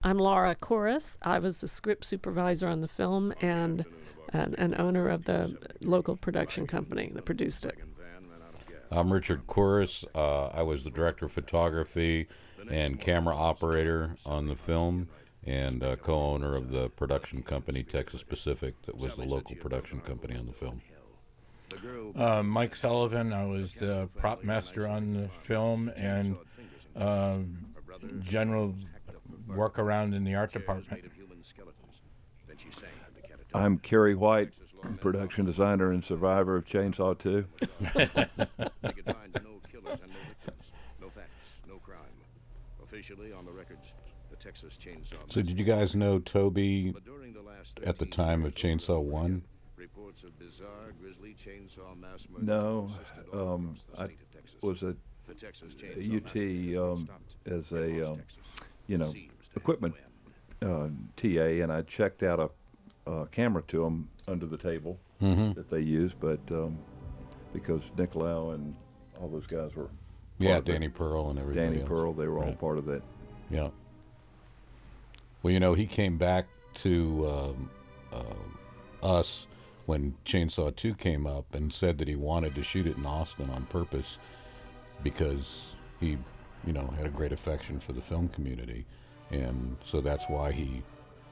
I'm Laura Corus. I was the script supervisor on the film and an owner of the local production company that produced it. I'm Richard Corus. I was the director of photography and camera operator on the film, and co-owner of the production company Texas Pacific, that was the local production company on the film. Mike Sullivan. I was the prop master on the film and general work around in the art department. I'm Kerry White, production designer and survivor of Chainsaw 2. So did you guys know Toby at the time of Chainsaw 1? No, I was at UT as a, equipment TA, and I checked out a camera to them under the table that they used, but because Nicolau and all those guys were Danny Pearl and everybody Danny else. Pearl, they were all part of that. Yeah. Well, he came back to us when Chainsaw 2 came up and said that he wanted to shoot it in Austin on purpose because he, had a great affection for the film community. And so that's why he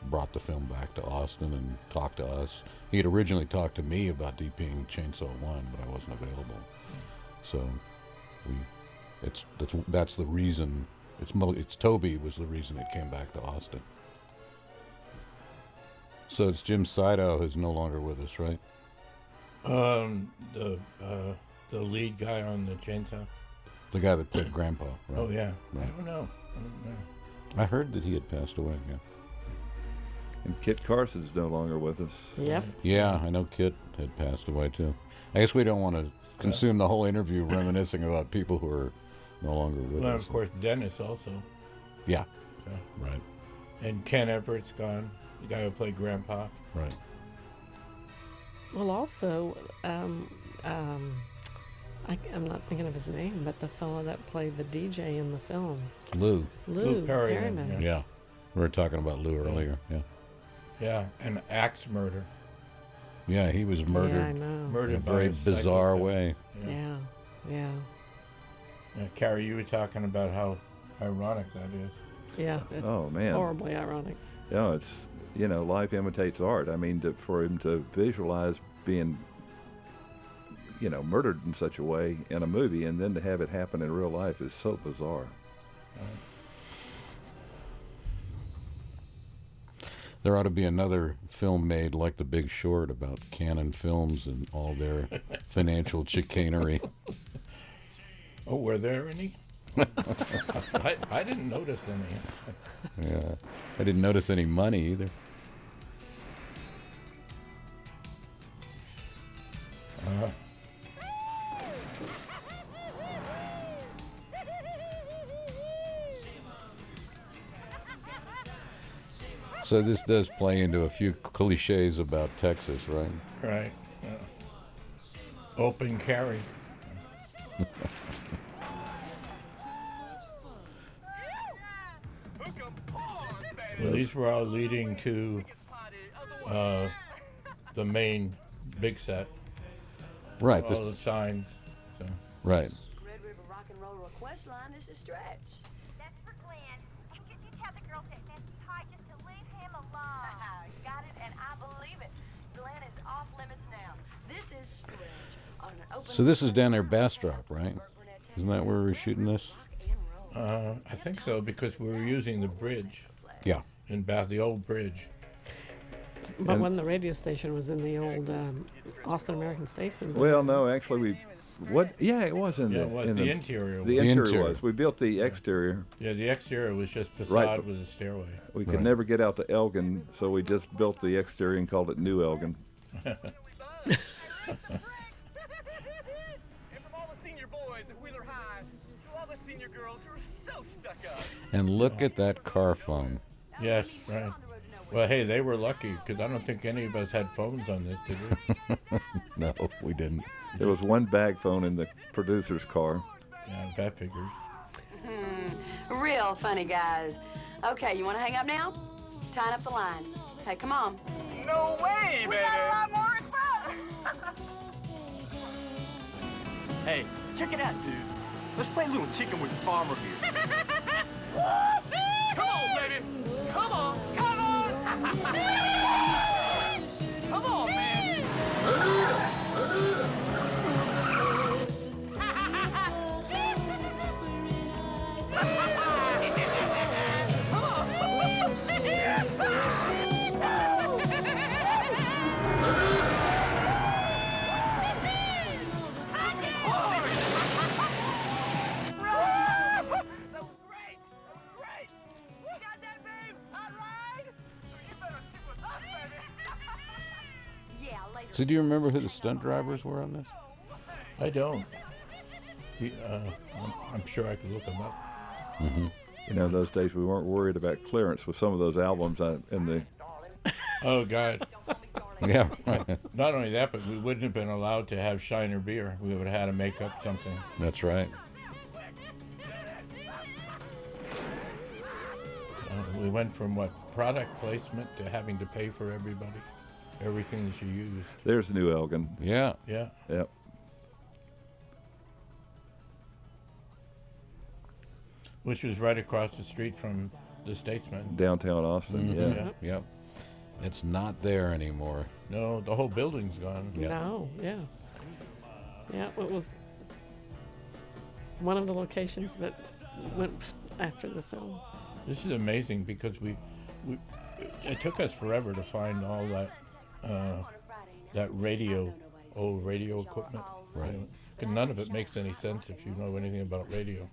brought the film back to Austin and talked to us. He had originally talked to me about DPing Chainsaw 1, but I wasn't available. So that's the reason. It's Toby was the reason it came back to Austin. So it's Jim Saito who's no longer with us, right? The lead guy on the Chainsaw. The guy that played Grandpa, right? Oh yeah. Right. I don't know. I heard that he had passed away. Yeah. And Kit Carson's no longer with us. Yep. Yeah, I know Kit had passed away too. I guess we don't want to consume the whole interview reminiscing about people who are no longer with Well, us. of course, Dennis also. Yeah. So. Right. And Ken Everett's gone. The guy who played Grandpa. Right. Well, also, I'm not thinking of his name, but the fellow that played the DJ in the film. Lou Perryman. Yeah. We were talking about Lou earlier. Yeah. Yeah, and axe murder. Yeah, he was murdered. Yeah, I know. Murdered in a by very a bizarre psychopath. way. Yeah. Carrie, you were talking about how ironic that is. Yeah, it's man, horribly ironic. Yeah, it's life imitates art. I mean, for him to visualize being murdered in such a way in a movie, and then to have it happen in real life is so bizarre. There ought to be another film made like The Big Short about Canon Films and all their financial chicanery. Oh, were there any? I didn't notice any. Yeah, I didn't notice any money either. So this does play into a few cliches about Texas, right? Right. Open carry. Well, these were all leading to the main big set. Right. All the signs. So. Right. Red River Rock and Roll request line. This is Stretch. That's for Glenn. Could you tell the girls at Nancy High just to leave him alone? Got it, and I believe it. Glenn is off limits now. This is Stretch on an open. So this is down there, Bastrop, right? Isn't that where we're shooting this? I think so, because we were using the bridge. Yeah. In Bath, the old bridge. But when the radio station was in the old Austin American Statesman. Well, no, actually, Yeah, it was in Yeah, the. it was. in The interior The was. interior was. We built the exterior. Yeah, the exterior was just facade Right. with a stairway. We could never get out to Elgin, so we just built the exterior and called it New Elgin. And from all the senior boys at Wheeler High to all the senior girls who are so stuck up. And look at that car phone. Yes, right. Well, hey, they were lucky, because I don't think any of us had phones on this, did we? No, we didn't. There was one bag phone in the producer's car. Yeah, that figures. Real funny guys. Okay, you want to hang up now? Tying up the line. Hey, come on. No way, We baby. got a lot more in front. Hey, check it out, dude. Let's play a little chicken with the farmer here. Come on, baby. Come on. Come on. Come on, man. That was great. That was great. You got that, babe? I lied. You better stick with us, baby. Yeah, later. So do you remember who the stunt drivers were on this? I don't. I'm sure I could look them up. You know, those days we weren't worried about clearance with some of those albums in the. Oh, God. Yeah. Not only that, but we wouldn't have been allowed to have Shiner beer. We would have had to make up something. That's right. We went from product placement to having to pay for everything that you use. There's New Elgin. Yeah. Yeah. Yep. Which was right across the street from the Statesman. Downtown Austin. Yeah. Yeah. Yep. It's not there anymore. No, the whole building's gone. Yeah. No, yeah. Yeah, it was one of the locations that went after the film. This is amazing because it took us forever to find all that old radio equipment. Right. 'Cause none of it makes any sense if you know anything about radio.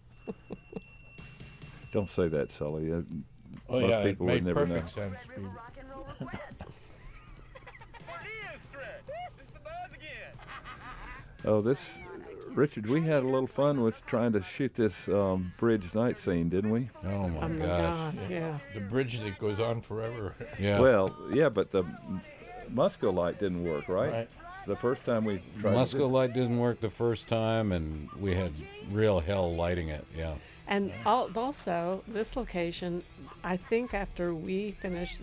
Don't say that, Sully. Oh Most yeah, people it would made never know. perfect sense. Rock and roll request. It is stretch. It's the buzz again. Oh, Richard, we had a little fun with trying to shoot this bridge night scene, didn't we? Oh my Oh my gosh. God, yeah. The bridge that goes on forever. Yeah. Well, yeah, but the Musco light didn't work, right? Right. The first time we tried. Musco light didn't work the first time, and we had real hell lighting it. Yeah. And also, this location, I think after we finished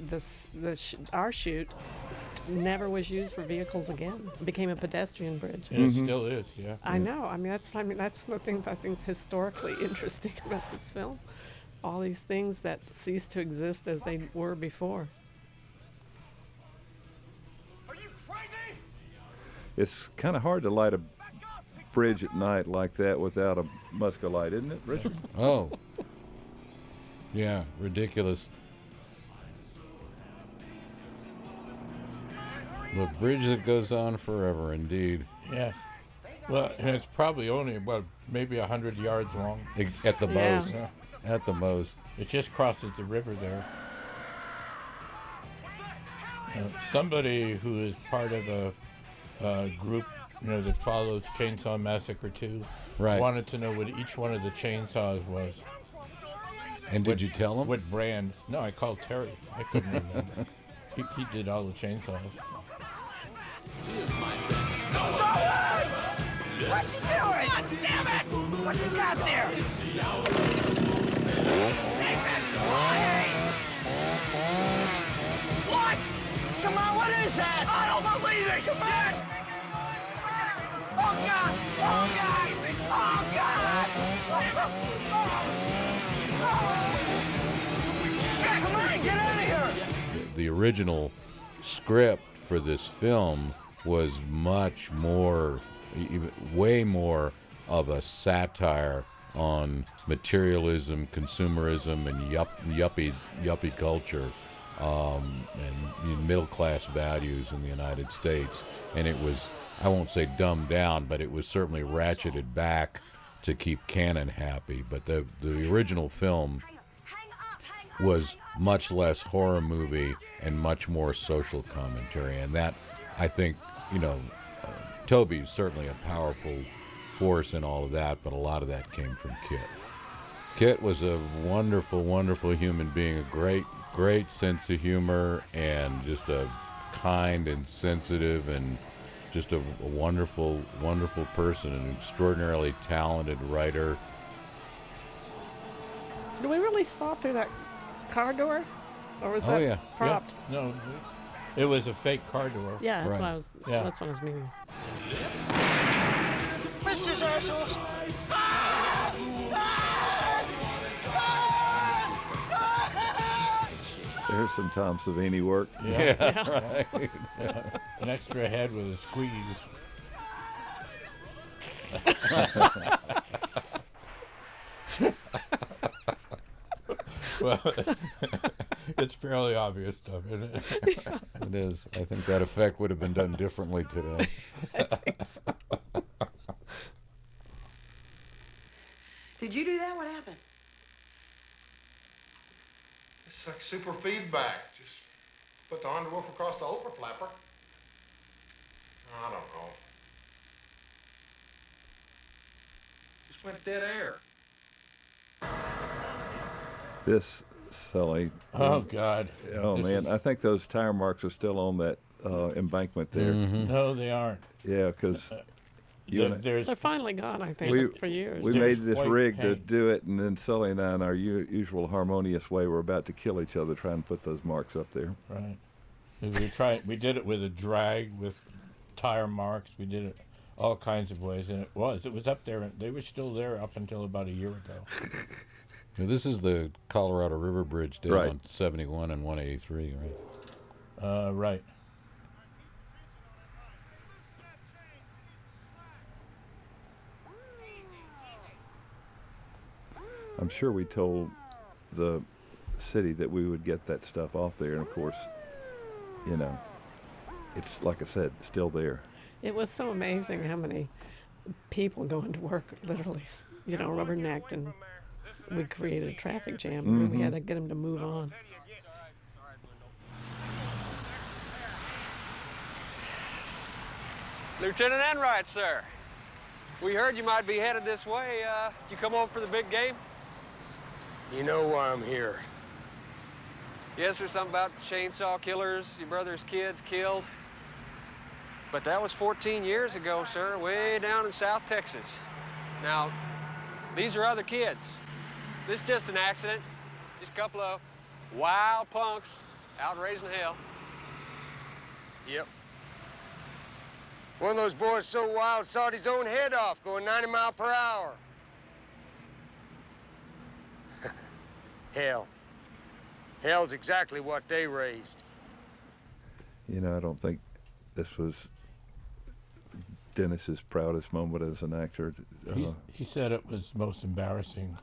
our shoot, never was used for vehicles again. It became a pedestrian bridge. And it still is, yeah. I know. I mean, that's the thing that I think is historically interesting about this film. All these things that ceased to exist as they were before. Are you crazy? It's kind of hard to light a bridge at night like that without a Musco light, isn't it, Richard? Oh. Yeah, ridiculous. The bridge that goes on forever, indeed. Yes. Well, and it's probably only maybe 100 yards long. At the Yeah. most. Yeah. At the most. It just crosses the river there. Somebody who is part of a group, that follows Chainsaw Massacre 2, Right. wanted to know what each one of the chainsaws was. And did you tell him? What brand? No, I called Terry. I couldn't remember. He did all the chainsaws. What you doing? God damn it! What you got there? What? Come on, what is that? I don't believe it! Come back! Oh God! Oh God! Oh God! Yeah, come on, get out of here! The original script for this film was much more, way more of a satire on materialism, consumerism, and yuppie culture, and middle-class values in the United States. And it was, I won't say dumbed down, but it was certainly ratcheted back to keep Cannon happy. But the original film was much less horror movie and much more social commentary. And that, I think, Toby's certainly a powerful force in all of that, but a lot of that came from Kit. Kit was a wonderful, wonderful human being, a great sense of humor, and just a kind and sensitive and just a wonderful, wonderful person, an extraordinarily talented writer. We really saw through that car door, or was Oh, that yeah. propped? Yeah. No, it was a fake car door. Yeah, that's what Right. I was. Yeah. That's what I was meaning. Missed his assholes. There's some Tom Savini work. Yeah. Right. An extra head with a squeeze. Well, it's fairly obvious stuff, isn't it? It is. I think that effect would have been done differently today. Did you do that? What happened? It's like super feedback. Just put the underwoof across the Oprah flapper. I don't know. Just went dead air. This, Sully. Oh, God. Oh, This man. is- I think those tire marks are still on that embankment there. No, they aren't. Yeah, because There's They're finally gone. I think we, for years. we There's made this white rig to paint. do it, and then Sully and I, in our usual harmonious way, were about to kill each other trying to put those marks up there. right. We did it with a drag, with tire marks. We did it all kinds of ways, and it was up there, and they were still there up until about a year ago. Now, this is the Colorado River Bridge down Right. on 71 and 183, right? Right. I'm sure we told the city that we would get that stuff off there, and of course, you know, it's like I said, still there. It was so amazing how many people going to work literally, rubbernecked, and we created a traffic jam. I mean, we had to get them to move on. Lieutenant Enright, sir. We heard you might be headed this way. You come over for the big game? You know why I'm here. Yes, there's something about chainsaw killers, your brother's kids killed. But that was 14 years ago, sir, way down in South Texas. Now, these are other kids. This is just an accident. Just a couple of wild punks out raising hell. Yep. One of those boys so wild sawed his own head off going 90 miles per hour. Hell. Hell's exactly what they raised. You know, I don't think this was Dennis's proudest moment as an actor. He said it was most embarrassing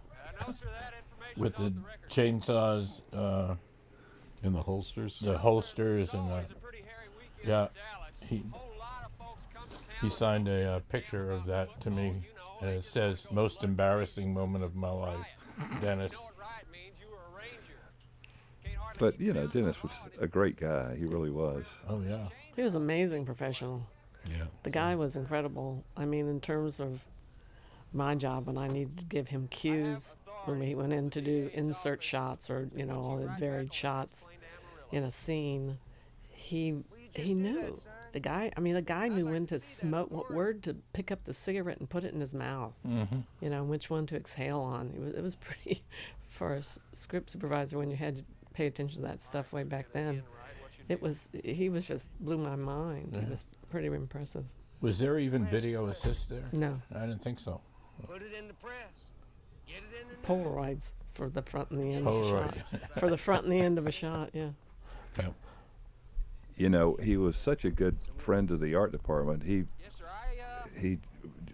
No, sir, that information with the off record. chainsaws, In the holsters. the holsters, and Always a pretty hairy weekend yeah. in Dallas. He Whole lot of folks come to town he signed a picture of that to me, and it says most embarrassing moment of my life, Dennis. You know what right means. You were a ranger. Can't hardly But, keep you know, down Dennis so was much. a great guy. He really was. Oh yeah. He was an amazing professional. Yeah. The guy was incredible. I mean, in terms of my job, when I needed to give him cues when we went in to do insert shots or all the varied shots in a scene, he knew. The guy knew when to smoke, what word to pick up the cigarette and put it in his mouth. Which one to exhale on. It was pretty for a script supervisor when you had to pay attention to that stuff way back then. He was just blew my mind. He was pretty impressive. Was there even video assist there? No. I didn't think so. Put it in the press. Get it in the Polaroids for the front and the end of a Polaroid. shot. For the front and the end of a shot, yeah. Yeah. You know, he was such a good friend to the art department. He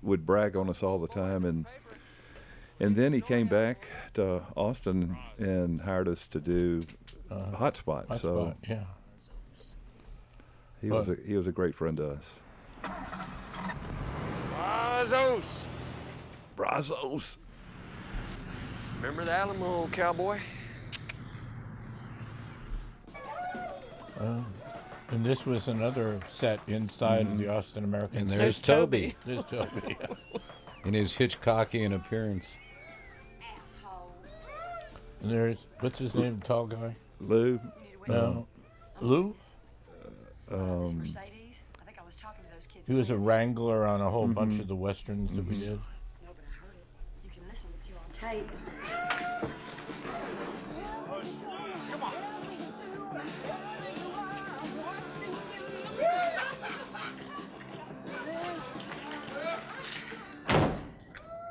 would brag on us all the time, and then he came back to Austin and hired us to do Hotspot. Hotspot, So yeah. he was a great friend to us. Brazos. Brazos. Remember the Alamo, cowboy? And this was another set inside of the Austin American. And State. there's Toby There's Toby. in his Hitchcockian appearance. And there's, what's his name, tall guy? Lou. No. Lou? Mercedes. I think I was talking to those kids. He was a wrangler on a whole bunch of the westerns that we did. No, but I heard it. You can listen. It's here on tape. Come on.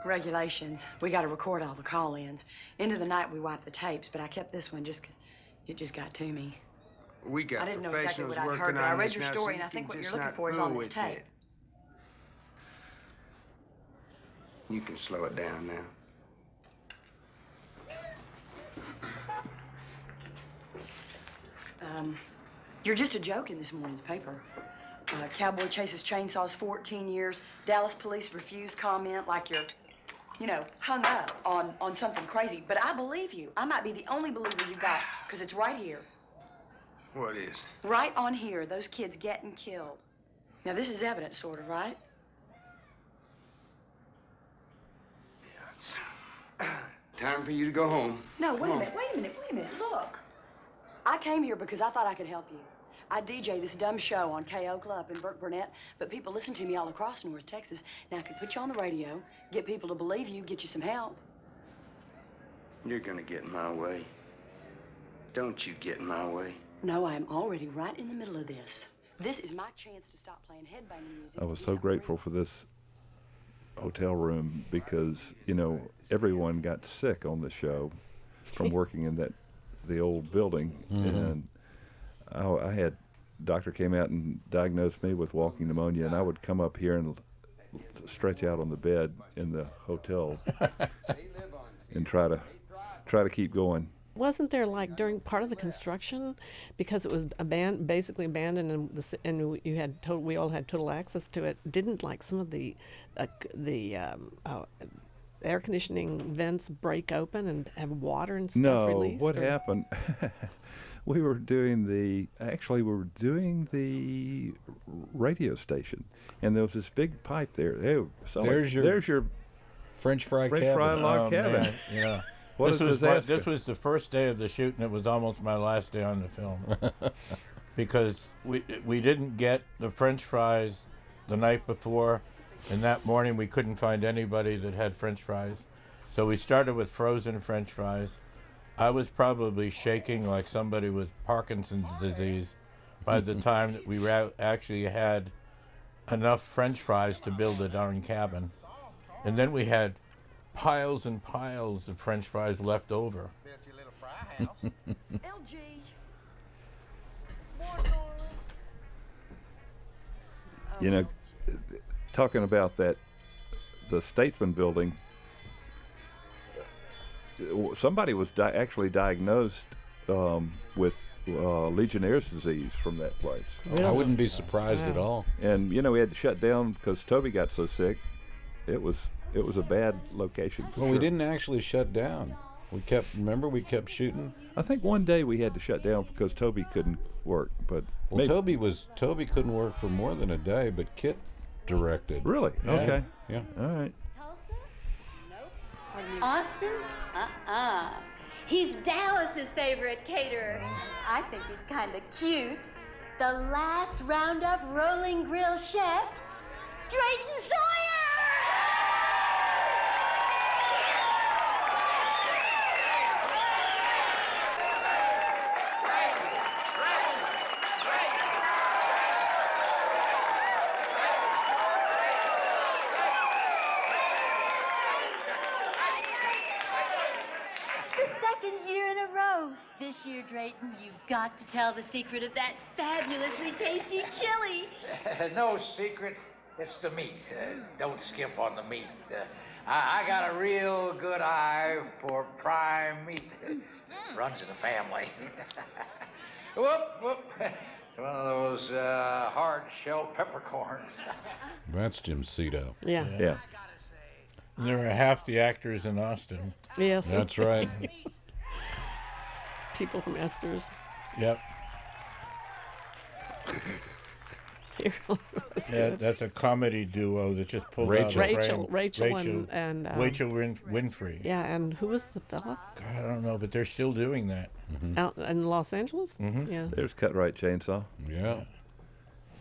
Regulations. We got to record all the call-ins. End of the night, we wiped the tapes, but I kept this one just 'cause it just got to me. We got I didn't know exactly professionals what I'd working heard, but I on read this your now, story, so and I you think can what you're just looking not for is fool on this with tape. it. You can slow it down now. You're just a joke in this morning's paper. Cowboy chases chainsaws 14 years. Dallas police refuse comment like you're, hung up on something crazy. But I believe you. I might be the only believer you got, because it's right here. What is? Right on here, those kids getting killed. Now, this is evidence, sort of, right? Yeah, it's time for you to go home. No, wait a minute. Look. I came here because I thought I could help you. I DJ this dumb show on K.O. Club in Burke Burnett, but people listen to me all across North Texas. Now I can put you on the radio, get people to believe you, get you some help. You're gonna get in my way. Don't you get in my way. No, I am already right in the middle of this. This is my chance to stop playing headbanging music. I was so grateful for this hotel room because, everyone got sick on the show from working in the old building. And I had, doctor came out and diagnosed me with walking pneumonia, and I would come up here and stretch out on the bed in the hotel and try to keep going. Wasn't there, like, during part of the construction, because it was basically abandoned, and you had we all had total access to it? Didn't, like, some of the air conditioning vents break open and have water and stuff released? No, what happened? We were doing the radio station, and there was this big pipe there. Hey, there's your French fry log cabin. Man, yeah. What a disaster. This was the first day of the shoot, and it was almost my last day on the film. Because we didn't get the French fries the night before, and that morning we couldn't find anybody that had French fries. So we started with frozen French fries. I was probably shaking like somebody with Parkinson's disease by the time that we actually had enough French fries to build a darn cabin. And then we had piles and piles of French fries left over. LG. Talking about the Statesman building, somebody was actually diagnosed with Legionnaire's disease from that place. Really? I wouldn't be surprised at all. And we had to shut down because Toby got so sick. It was a bad location. Well, we didn't actually shut down. We kept shooting. I think one day we had to shut down because Toby couldn't work. But Toby couldn't work for more than a day, but Kit directed. Really? Yeah. Okay. Yeah. All right. Austin? He's Dallas's favorite caterer. I think he's kind of cute. The last Roundup Rolling Grill chef, Drayton Sawyer! This year, Drayton, you've got to tell the secret of that fabulously tasty chili. No secret. It's the meat. Don't skimp on the meat. I got a real good eye for prime meat. Runs in the family. Whoop. It's one of those hard-shell peppercorns. That's Jim Cito. Yeah. And there are half the actors in Austin. Yes. That's right. People from Esther's. Yep. Yeah, that's a comedy duo that just pulled out of the frame. Rachel and Rachel Winfrey. Yeah, and who was the fella? God, I don't know, but they're still doing that. Out in Los Angeles? Mm-hmm. Yeah. There's Cut Right Chainsaw. Yeah.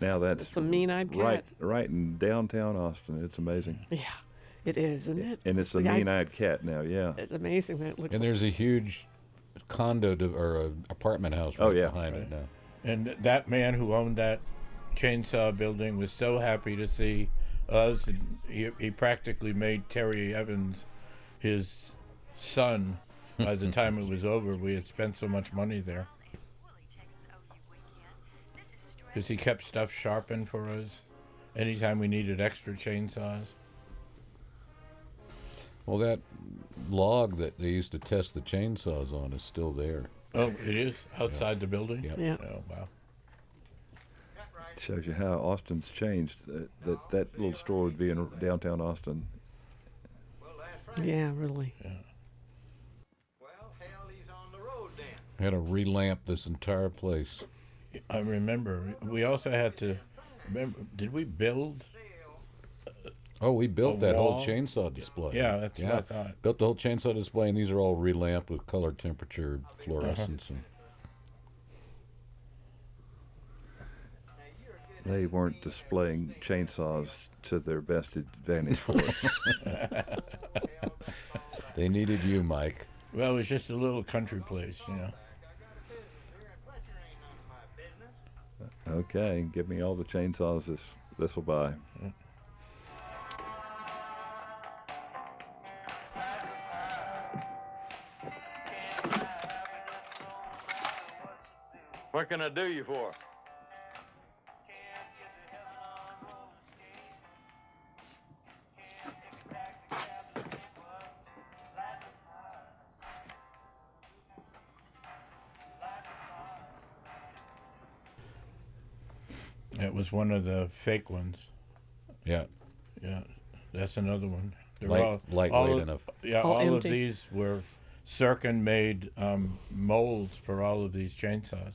Now that's It's a mean-eyed cat. Right in downtown Austin. It's amazing. Yeah, it is, isn't it? And it's a mean-eyed cat now. Yeah. It's amazing that it looks. And there's a huge or a apartment house Oh, right yeah. behind it now. And that man who owned that chainsaw building was so happy to see us. And he practically made Terry Evans his son by the time it was over. We had spent so much money there. Because he kept stuff sharpened for us anytime we needed extra chainsaws. Well, that log that they used to test the chainsaws on is still there. Oh, it is? Outside the building? Yep. Yeah. Oh, wow. Shows you how Austin's changed. That little store would be in downtown Austin. Yeah, really. Yeah. Well, hell, he's on the road then. Had to relamp this entire place. I remember. We also had to remember. Did we build? Oh, we built that whole wall? chainsaw display. Yeah, that's what I thought. Built the whole chainsaw display, and these are all relamped with color temperature fluorescence. And They weren't displaying chainsaws to their best advantage for us. they needed you, Mike. Well, it was just a little country place, you know. Okay, give me all the chainsaws this will buy. What can I do you for? It was one of the fake ones. Yeah. Yeah, that's another one. They're Lightweight all enough. Yeah, All all of empty. these were Sirkin made molds for all of these chainsaws.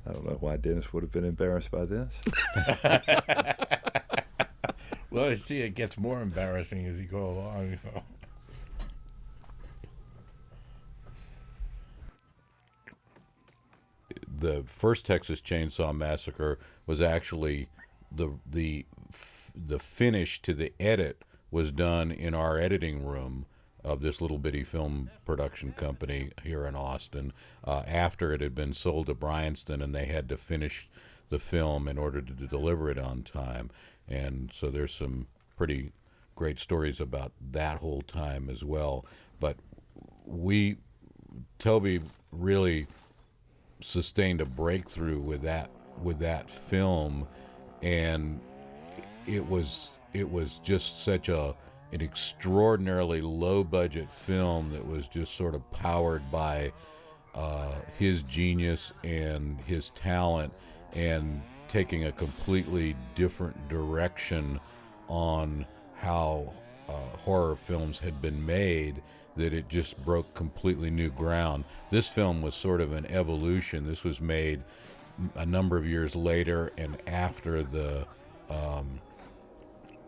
I don't know why Dennis would have been embarrassed by this. Well, you see, it gets more embarrassing as you go along. You know. The first Texas Chainsaw Massacre was actually the finish to the edit was done in our editing room of this little bitty film production company here in Austin after it had been sold to Bryanston, and they had to finish the film in order to deliver it on time. And so there's some pretty great stories about that whole time as well. But Toby really sustained a breakthrough with that film, and it was just such an extraordinarily low budget film that was just sort of powered by his genius and his talent, and taking a completely different direction on how horror films had been made, that it just broke completely new ground. This film was sort of an evolution. This was made a number of years later, and after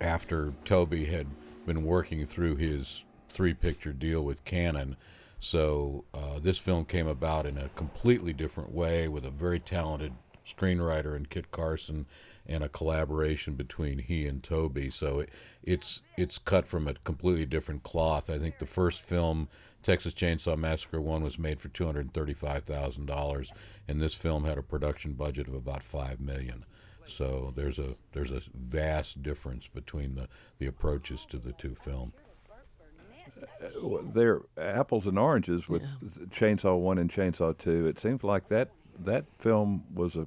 after Toby had been working through his 3-picture deal with Canon. So this film came about in a completely different way, with a very talented screenwriter in Kit Carson, and a collaboration between he and Toby. So it's cut from a completely different cloth. I think the first film, Texas Chainsaw Massacre 1, was made for $235,000, and this film had a production budget of about $5 million. So there's a vast difference between the approaches to the two films. They're apples and oranges with Chainsaw 1 and Chainsaw 2. It seems like that film was a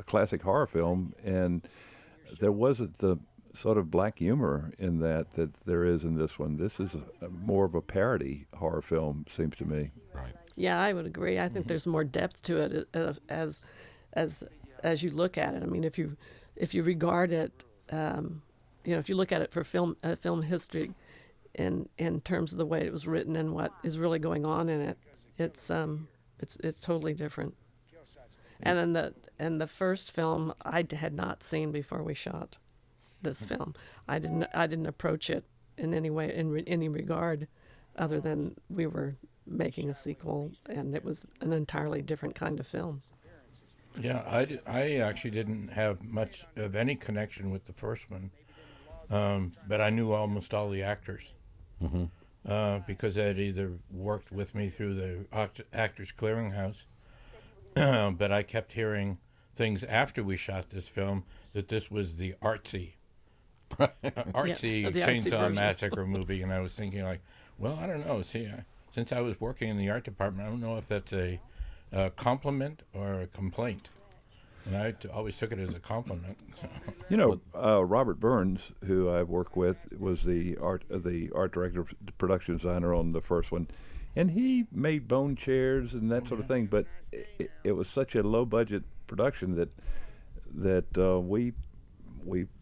classic horror film, and there wasn't the sort of black humor in that there is in this one. This is more of a parody horror film, seems to me. Right. Yeah, I would agree. I think there's more depth to it as you look at it. I mean, if you regard it, if you look at it for film history, in terms of the way it was written and what is really going on in it, it's totally different. And then the first film I had not seen before we shot this film. I didn't approach it in any way, in any regard, other than we were making a sequel, and it was an entirely different kind of film. Yeah, I actually didn't have much of any connection with the first one, but I knew almost all the actors. because Ed either worked with me through the Actors Clearinghouse, but I kept hearing things after we shot this film that this was the artsy Yeah, the artsy Chainsaw version. Massacre movie, and I was thinking like, well, I don't know. See, since I was working in the art department, I don't know if that's a compliment or a complaint. And I always took it as a compliment. You know, Robert Burns, who I've worked with, was the art director, production designer on the first one, and he made bone chairs and that sort of thing. But it was such a low budget production that we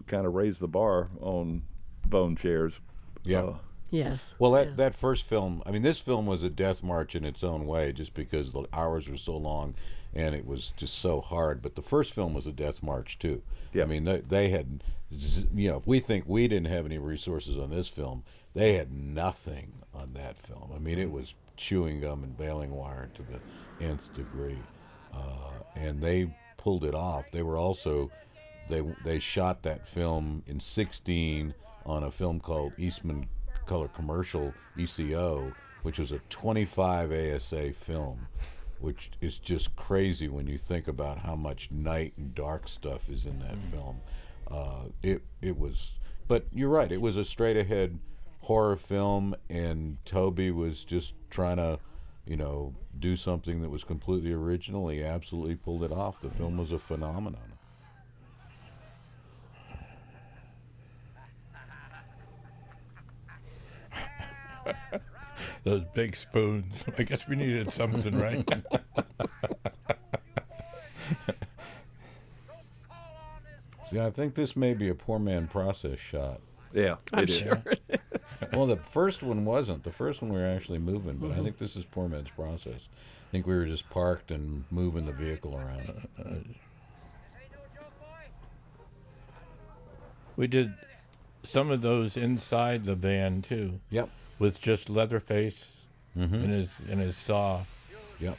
kind of raised the bar on bone chairs. Yeah. Yes. Well, yeah. that first film, I mean, this film was a death march in its own way, just because the hours were so long and it was just so hard. But the first film was a death march too. Yeah. I mean, they had, if we think we didn't have any resources on this film, they had nothing on that film. I mean, it was chewing gum and baling wire to the nth degree, and they pulled it off. They were also, they shot that film in 16 on a film called Eastman Color Commercial, ECO, which was a 25 ASA film, which is just crazy when you think about how much night and dark stuff is in that film. It was, but you're right, it was a straight ahead horror film, and Toby was just trying to, do something that was completely original. He absolutely pulled it off. The film was a phenomenon. Those big spoons. I guess we needed something, right? See, I think this may be a poor man process shot. Yeah, I'm it is. sure it is. Well, the first one wasn't. The first one we were actually moving, but I think this is poor man's process. I think we were just parked and moving the vehicle around. We did some of those inside the van too. Yep. With just Leatherface and his saw. Yep.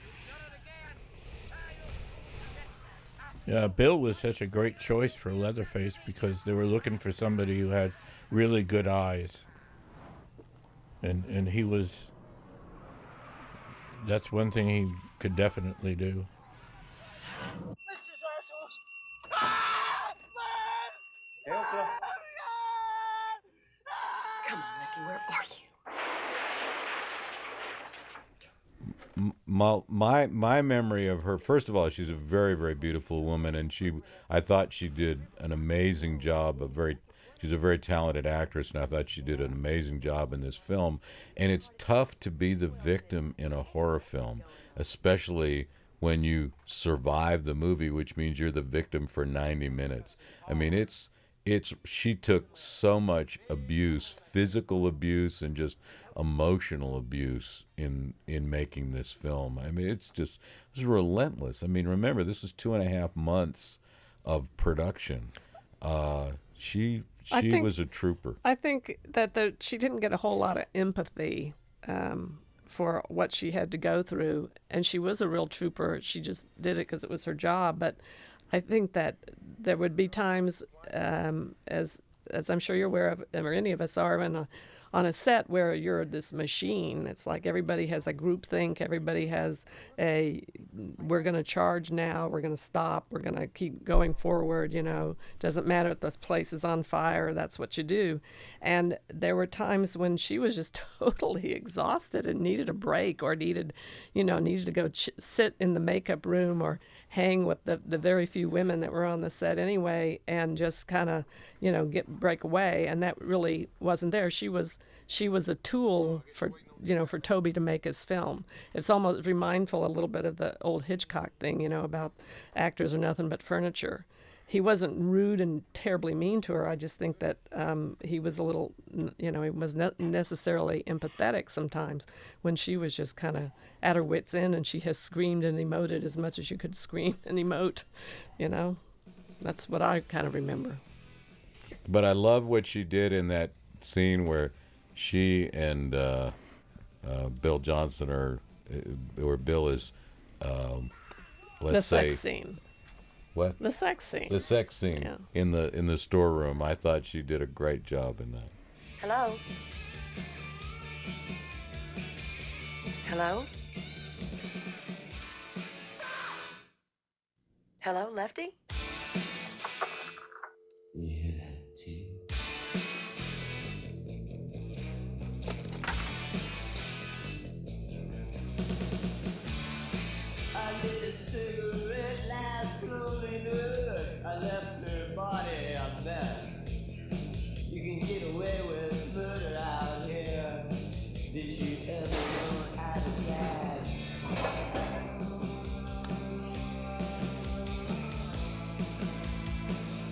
Yeah, Bill was such a great choice for Leatherface because they were looking for somebody who had really good eyes. And he was, that's one thing he could definitely do. Mr. assholes! Ah! Come on, Lucky, where are you? My memory of her, first of all, she's a very, very beautiful woman, and I thought she did an amazing job. She's a very talented actress, and I thought she did an amazing job in this film. And it's tough to be the victim in a horror film, especially when you survive the movie, which means you're the victim for 90 minutes. I mean, she took so much abuse, physical abuse and just emotional abuse in making this film. I mean, it's relentless. I mean, remember, this was 2.5 months of production. She was a trooper. I think that she didn't get a whole lot of empathy for what she had to go through, and she was a real trooper. She just did it because it was her job. But I think that there would be times, as I'm sure you're aware of, or any of us are, on a set where you're this machine. It's like everybody has a group think. Everybody has we're going to charge now. We're going to stop. We're going to keep going forward. Doesn't matter if the place is on fire. That's what you do. And there were times when she was just totally exhausted and needed a break, or needed to go sit in the makeup room or hang with the very few women that were on the set anyway, and just kind of break away. And that really wasn't there. She was a tool for Toby to make his film. It's almost mindful a little bit of the old Hitchcock thing, about actors are nothing but furniture. He wasn't rude and terribly mean to her. I just think that he was a little, he was not necessarily empathetic sometimes when she was just kind of at her wit's end, and she has screamed and emoted as much as you could scream and emote, That's what I kind of remember. But I love what she did in that scene where she and Bill Johnson or Bill is, let's say, the sex scene. What? The sex scene. The sex scene in the storeroom. I thought she did a great job in that. Hello? Hello? Hello, Lefty? I lit a cigarette last loneliness. I left her body a mess. You can get away with murder out here. Did you ever know how to catch?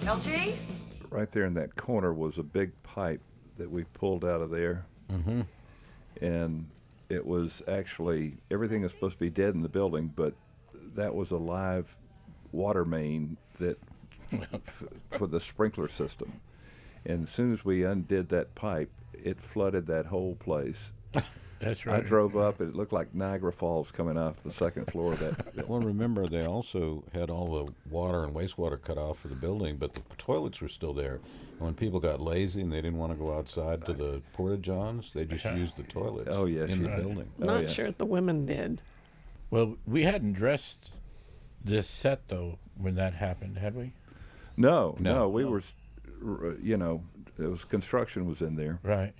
LG? Right there in that corner was a big pipe that we pulled out of there. Mm-hmm. And it was actually, everything is supposed to be dead in the building, but that was a live water main that for the sprinkler system. And as soon as we undid that pipe, it flooded that whole place. That's right. I drove up, and it looked like Niagara Falls coming off the second floor of that. Well, remember, they also had all the water and wastewater cut off for the building, but the toilets were still there. And when people got lazy and they didn't want to go outside to the porta-johns, they just used the toilets in the building. Not sure if the women did. Well, we hadn't dressed this set, though, when that happened, had we? No, we were, you know, it was construction was in there. Right.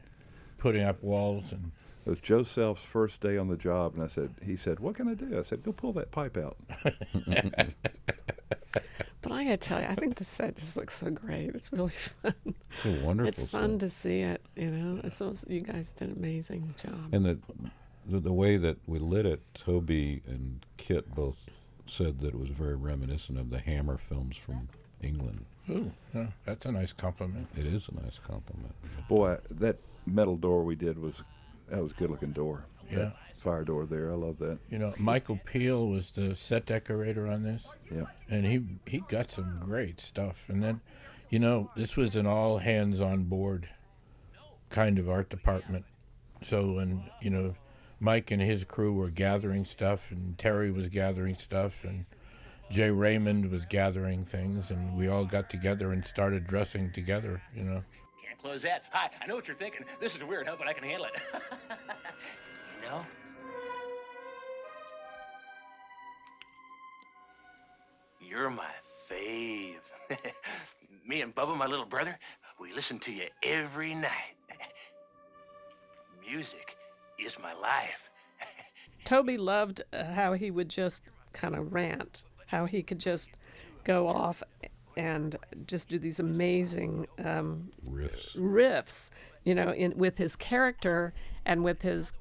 Putting up walls and... It was Joe Self's first day on the job, and he said, what can I do? I said, go pull that pipe out. But I gotta tell you, I think the set just looks so great. It's really fun. It's a wonderful It's fun set. to see it, you know. You guys did an amazing job. And the way that we lit it, Toby and Kit both said that it was very reminiscent of the Hammer films from England. Ooh, yeah, that's a nice compliment. It is a nice compliment. Boy, that metal door we did that was a good-looking door. Yeah. That fire door there, I love that. You know, Michael Peel was the set decorator on this. Yeah. And he got some great stuff. And then, you know, this was an all hands on board kind of art department. So when, you know, Mike and his crew were gathering stuff, and Terry was gathering stuff, and Jay Raymond was gathering things, and we all got together and started dressing together, you know. Can't close that. Hi, I know what you're thinking. This is weird, huh? But I can handle it. You know? You're my fave. Me and Bubba, my little brother, we listen to you every night. Music is my life. Toby loved how he would just kind of rant, how he could just go off and just do these amazing riffs, you know, with his character and with his.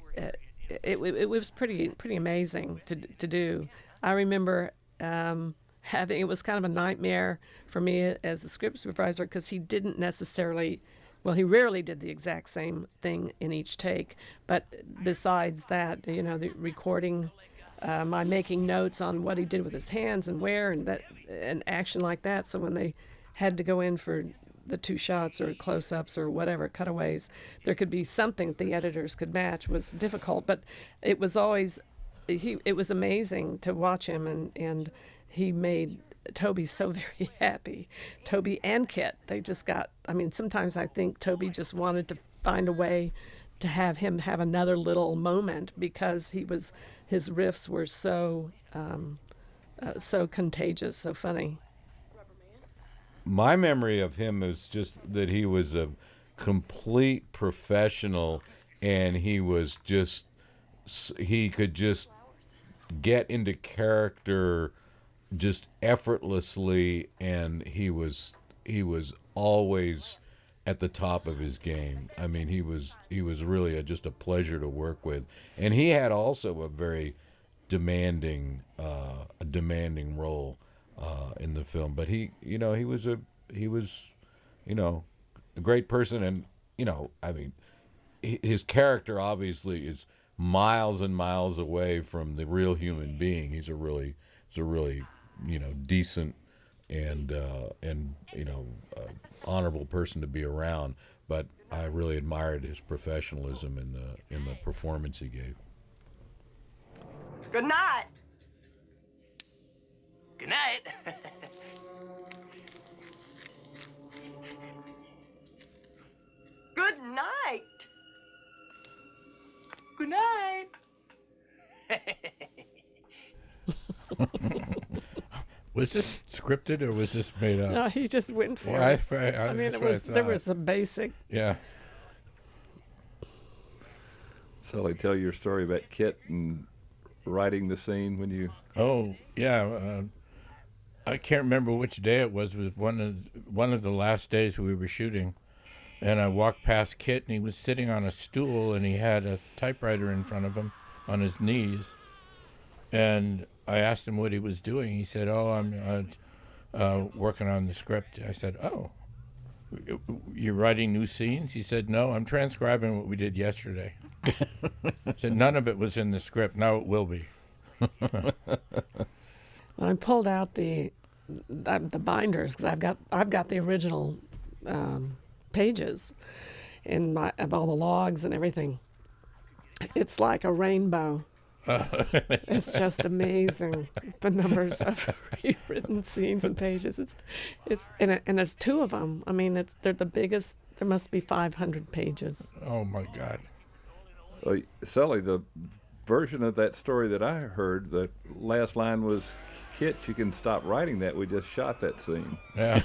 It was pretty amazing to do. I remember having, it was kind of a nightmare for me as the script supervisor, because he didn't necessarily. Well, he rarely did the exact same thing in each take, but besides that, you know, the recording, my making notes on what he did with his hands and where and action like that. So when they had to go in for the two shots or close-ups or whatever, cutaways, there could be something that the editors could match. Was difficult, but it was always, it was amazing to watch him, and he made Toby so very happy. Toby and Kit, they just got, I mean, sometimes I think Toby just wanted to find a way to have him have another little moment, because his riffs were so so contagious, so funny. My memory of him is just that he was a complete professional, and he could just get into character just effortlessly, and he was always at the top of his game. I mean, he was really just a pleasure to work with, and he had also a very demanding role in the film. But he was a great person, and I mean, his character obviously is miles and miles away from the real human being. He's a really decent and honorable person to be around. But I really admired his professionalism in the performance he gave. Good night. Good night. Good night. Good night. Was this scripted or was this made up? No, he just went for Yeah, it. I I mean, that's it what I was there thought. was some basic. Yeah. Sully, tell your story about Kit and writing the scene when you. Oh yeah. I can't remember which day it was. It was one of the last days we were shooting, and I walked past Kit, and he was sitting on a stool, and he had a typewriter in front of him on his knees, and I asked him what he was doing. He said, "Oh, I'm working on the script." I said, "Oh, you're writing new scenes?" He said, "No, I'm transcribing what we did yesterday." I said, "None of it was in the script. Now it will be." I pulled out the binders because I've got the original pages in of all the logs and everything. It's like a rainbow. It's just amazing the numbers of rewritten scenes and pages. And there's two of them. I mean, they're the biggest. There must be 500 pages. Oh my God. Sully, the version of that story that I heard, the last line was, "Kit, you can stop writing that. We just shot that scene." Yeah.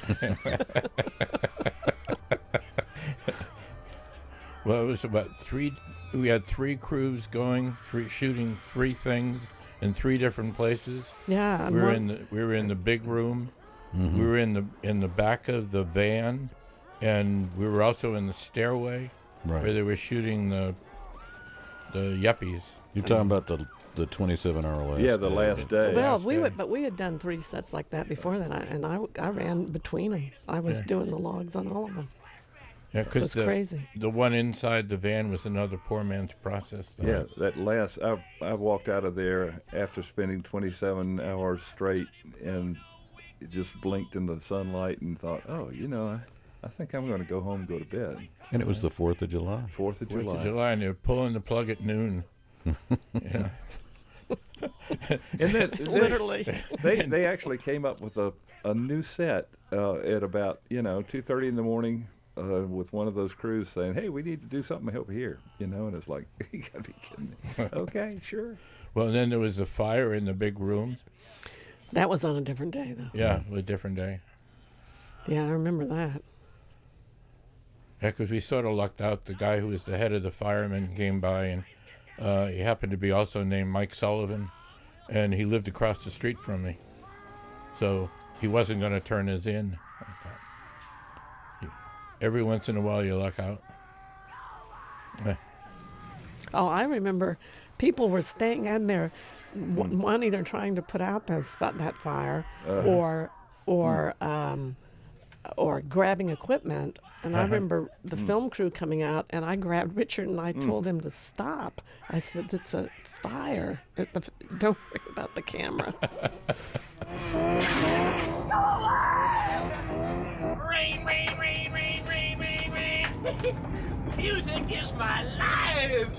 Well, it was about three. We had three crews going, shooting three things in three different places. Yeah. We were in the big room. Mm-hmm. We were in the back of the van, and we were also in the stairway where they were shooting the yuppies. You're talking about the 27-hour last. Yeah, the last day. Well, we had done 3 sets like that before that, and I ran between them. I was doing the logs on all of them. Yeah, It because was crazy. The one inside the van was another poor man's process. Though. Yeah, that last, I walked out of there after spending 27 hours straight and just blinked in the sunlight and thought, oh, I think I'm going to go home and go to bed. And it was the 4th of July. 4th of July. 4th of July, and they were pulling the plug at noon. Yeah. And then Literally. They actually came up with a new set at about 2:30 in the morning with one of those crews saying, "Hey, we need to do something over here," and it's like, you gotta be kidding me. Okay, sure. Well, and then there was the fire in the big room. That was on a different day, though. Yeah, it was a different day. Yeah, I remember that. Yeah, because we sort of lucked out. The guy who was the head of the firemen came by, and he happened to be also named Mike Sullivan, and he lived across the street from me. So he wasn't going to turn us in. I thought, every once in a while you luck out. Oh, I remember people were staying in there, one either trying to put out that fire, or grabbing equipment. And I remember the film crew coming out, and I grabbed Richard and I told him to stop. I said, "It's a fire. Don't worry about the camera." Rain, rain, rain, rain, rain, rain, rain. Music is my life.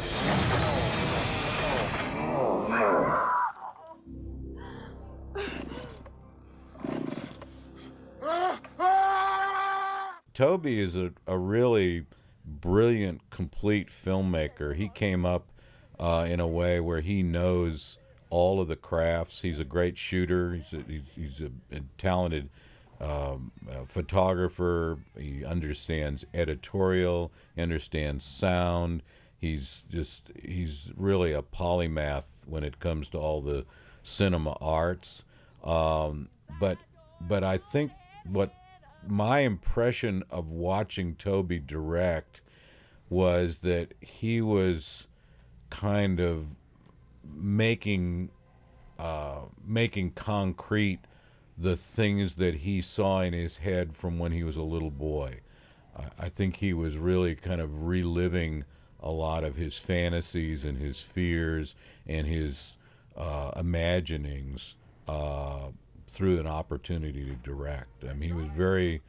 Toby is a really brilliant, complete filmmaker. He came up in a way where he knows all of the crafts. He's a great shooter. He's a talented photographer. He understands editorial, understands sound. He's really a polymath when it comes to all the cinema arts. But I think what my impression of watching Toby direct was that he was kind of making concrete the things that he saw in his head from when he was a little boy. I think he was really kind of reliving a lot of his fantasies and his fears and his imaginings through an opportunity to direct. I mean, he was very,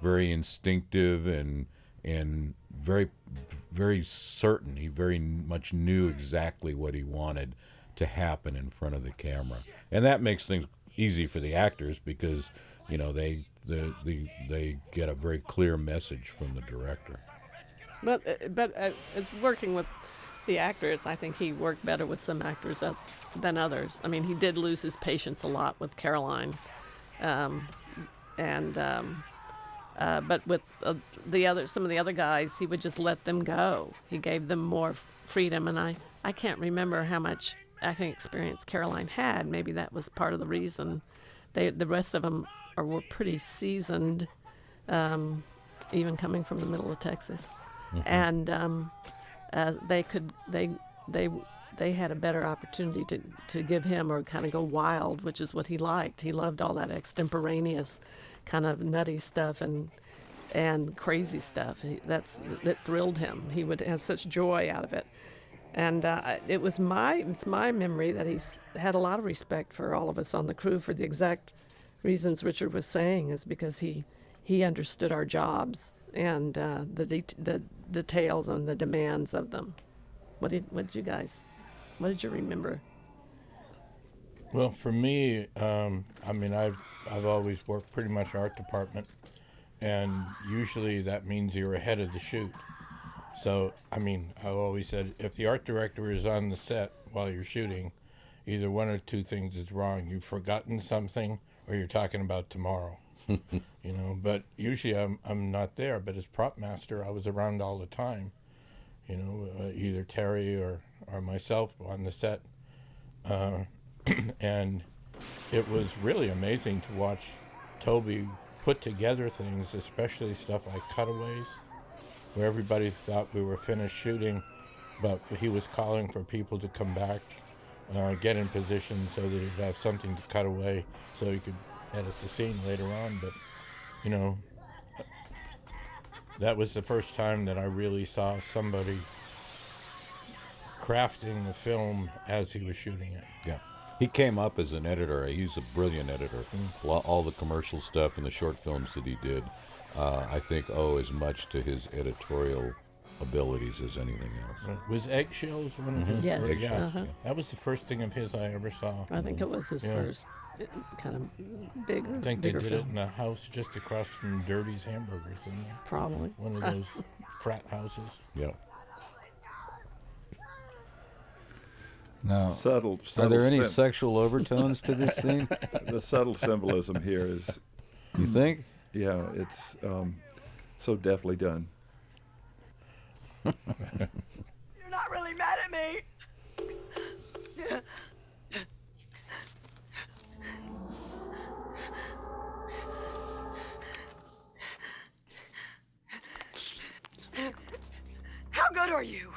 very instinctive and very, very certain. He very much knew exactly what he wanted to happen in front of the camera, and that makes things easy for the actors because they get a very clear message from the director. But it's working with the actors, I think he worked better with some actors than others. I mean, he did lose his patience a lot with Caroline, um, and but with some of the other guys, he would just let them go. He gave them more freedom, and I can't remember how much acting experience Caroline had. Maybe that was part of the reason. The rest of them were pretty seasoned, even coming from the middle of Texas, and they had a better opportunity to give him or kind of go wild, which is what he liked. He loved all that extemporaneous kind of nutty stuff and crazy stuff. That thrilled him. He would have such joy out of it. And it's my memory that he's had a lot of respect for all of us on the crew for the exact reasons Richard was saying, is because he understood our jobs and the details and the demands of them. What did you remember? Well, for me, I mean, I've always worked pretty much art department, and usually that means you're ahead of the shoot. So, I mean, I've always said if the art director is on the set while you're shooting, either one or two things is wrong. You've forgotten something, or you're talking about tomorrow. But usually I'm not there. But as prop master, I was around all the time. Either Terry or myself on the set. And it was really amazing to watch Toby put together things, especially stuff like cutaways, where everybody thought we were finished shooting, but he was calling for people to come back, get in position so that he'd have something to cut away so he could edit the scene later on. But, that was the first time that I really saw somebody crafting the film as he was shooting it. Yeah. He came up as an editor. He's a brilliant editor. All the commercial stuff and the short films that he did, I think, owe as much to his editorial abilities as anything else. Was Eggshells one of his? Yes. Eggshells, yeah. That was the first thing of his I ever saw. I think it was his first kind of bigger. I think they did film. it in a house just across from Dirty's Hamburgers, didn't they? Probably. One of those frat houses. Yeah. Now, are there any sexual overtones to this scene? The subtle symbolism here is. You think? Yeah, it's so deftly done. You're not really mad at me. How good are you?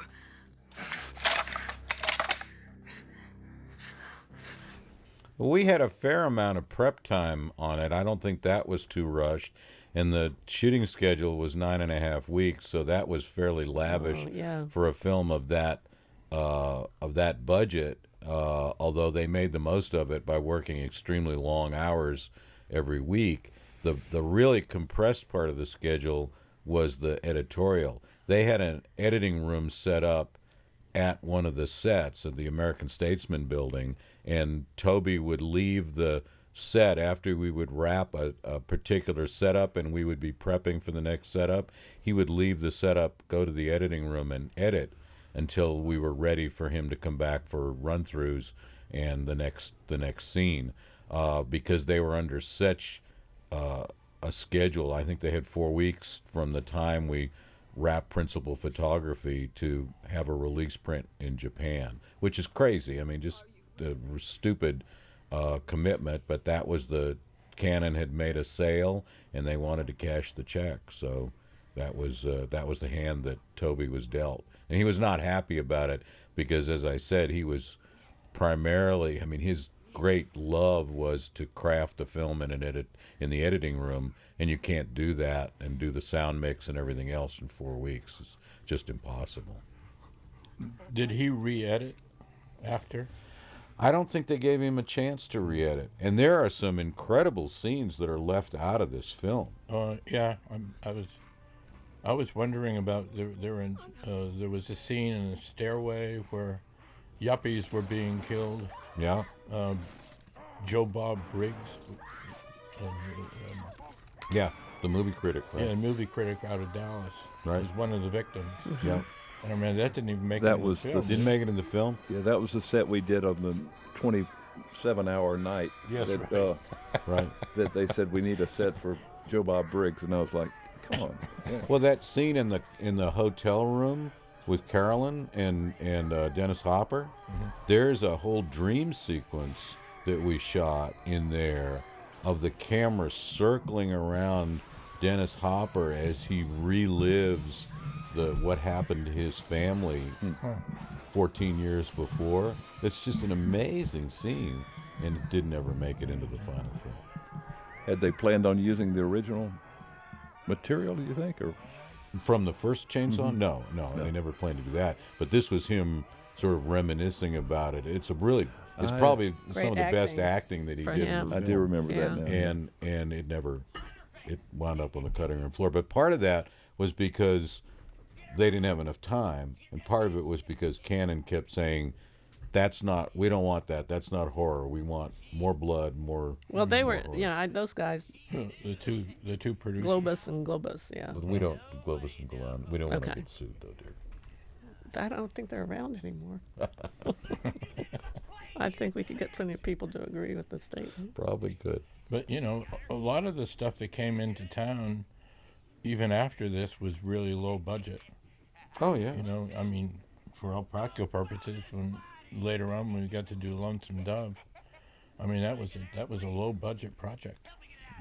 Well, we had a fair amount of prep time on it. I don't think that was too rushed. And the shooting schedule was 9.5 weeks, so that was fairly lavish for a film of that budget. Although they made the most of it by working extremely long hours every week. The really compressed part of the schedule was the editorial. They had an editing room set up at one of the sets of the American Statesman building, and Toby would leave the set after we would wrap a particular setup and we would be prepping for the next setup. He would leave the setup, go to the editing room and edit until we were ready for him to come back for run-throughs and the next scene, because they were under such a schedule. I think they had 4 weeks from the time we wrapped principal photography to have a release print in Japan, which is crazy. I mean, just a stupid commitment, but that was Canon had made a sale and they wanted to cash the check, so that was the hand that Toby was dealt, and he was not happy about it because, as I said, he was primarily, I mean, his great love was to craft the film and edit in the editing room, and you can't do that and do the sound mix and everything else in 4 weeks. It's just impossible. Did he re-edit after? I don't think they gave him a chance to re-edit, and there are some incredible scenes that are left out of this film. Yeah, I was wondering about there was a scene in a stairway where yuppies were being killed. Yeah. Joe Bob Briggs. Yeah, the movie critic. Right? Yeah, the movie critic out of Dallas. Right. Was one of the victims. Yeah. I mean, that didn't even make it That in was the film. Didn't make it in the film? Yeah, that was the set we did on the 27-hour night. Yes, that, right. Right. That they said we need a set for Joe Bob Briggs, and I was like, come on. Yeah. Well, that scene in the hotel room with Carolyn and Dennis Hopper, there's a whole dream sequence that we shot in there of the camera circling around Dennis Hopper as he relives what happened to his family 14 years before. It's just an amazing scene, and it didn't ever make it into the final film. Had they planned on using the original material, do you think? Or from the first Chainsaw? Mhm. No, they never planned to do that. But this was him sort of reminiscing about it. It's probably some of the best acting that he did in the film. I do remember that now. And it wound up on the cutting room floor. But part of that was because they didn't have enough time, and part of it was because Cannon kept saying, we don't want that. That's not horror. We want more blood, more. Well, they more were, horror." those guys. The two producers. Globus and Globus, yeah. But we don't Globus and Golan. We don't want to Okay. get sued, though, dear. I don't think they're around anymore. I think we could get plenty of people to agree with the statement. Probably could. But, a lot of the stuff that came into town, even after this, was really low budget. Oh, yeah. I mean, for all practical purposes, later on when we got to do Lonesome Dove, I mean, that was a low budget project.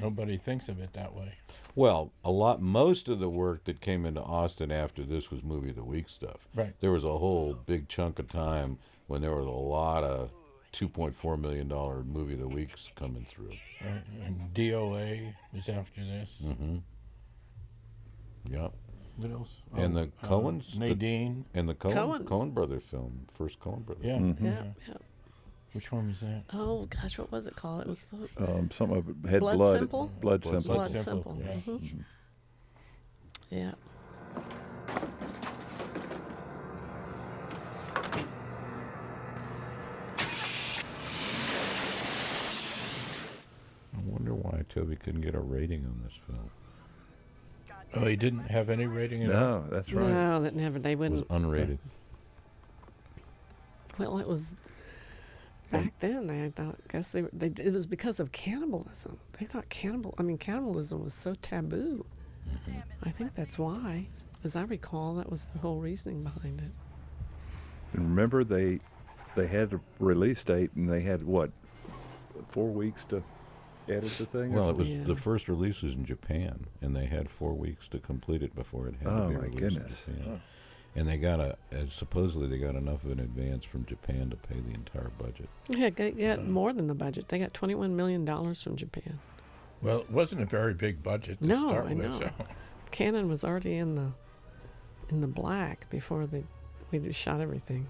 Nobody thinks of it that way. Well, most of the work that came into Austin after this was Movie of the Week stuff. Right. There was a whole big chunk of time when there was a lot of $2.4 million Movie of the Weeks coming through. Right. And DOA was after this. Mm-hmm. Yep. What else? And the Coens? Nadine. And the Coens. Coen brother film. First Coen brother. Yeah. film. Yeah. Which one was that? Oh gosh, what was it called? It was so, something of it had Blood blood. Simple? Blood Simple. Blood Simple. Yeah. Mhm. Yeah. I wonder why Toby couldn't get a rating on this film. Oh, he didn't have any rating at all? No, that's right. No, that never. They It was wouldn't. unrated. Well, it was back then. They thought. Guess they. It was because of cannibalism. They thought cannibalism was so taboo. I think that's why. As I recall, that was the whole reasoning behind it. And remember, they had a release date, and they had, 4 weeks to edit the thing? Well, it was the first release was in Japan, and they had 4 weeks to complete it before it had to be my released goodness. in Japan. And they got supposedly they got enough of an advance from Japan to pay the entire budget. Yeah, they got more than the budget. They got $21 million from Japan. Well, it wasn't a very big budget to No, start I with. know. So. Cannon was already in the black before we just shot everything.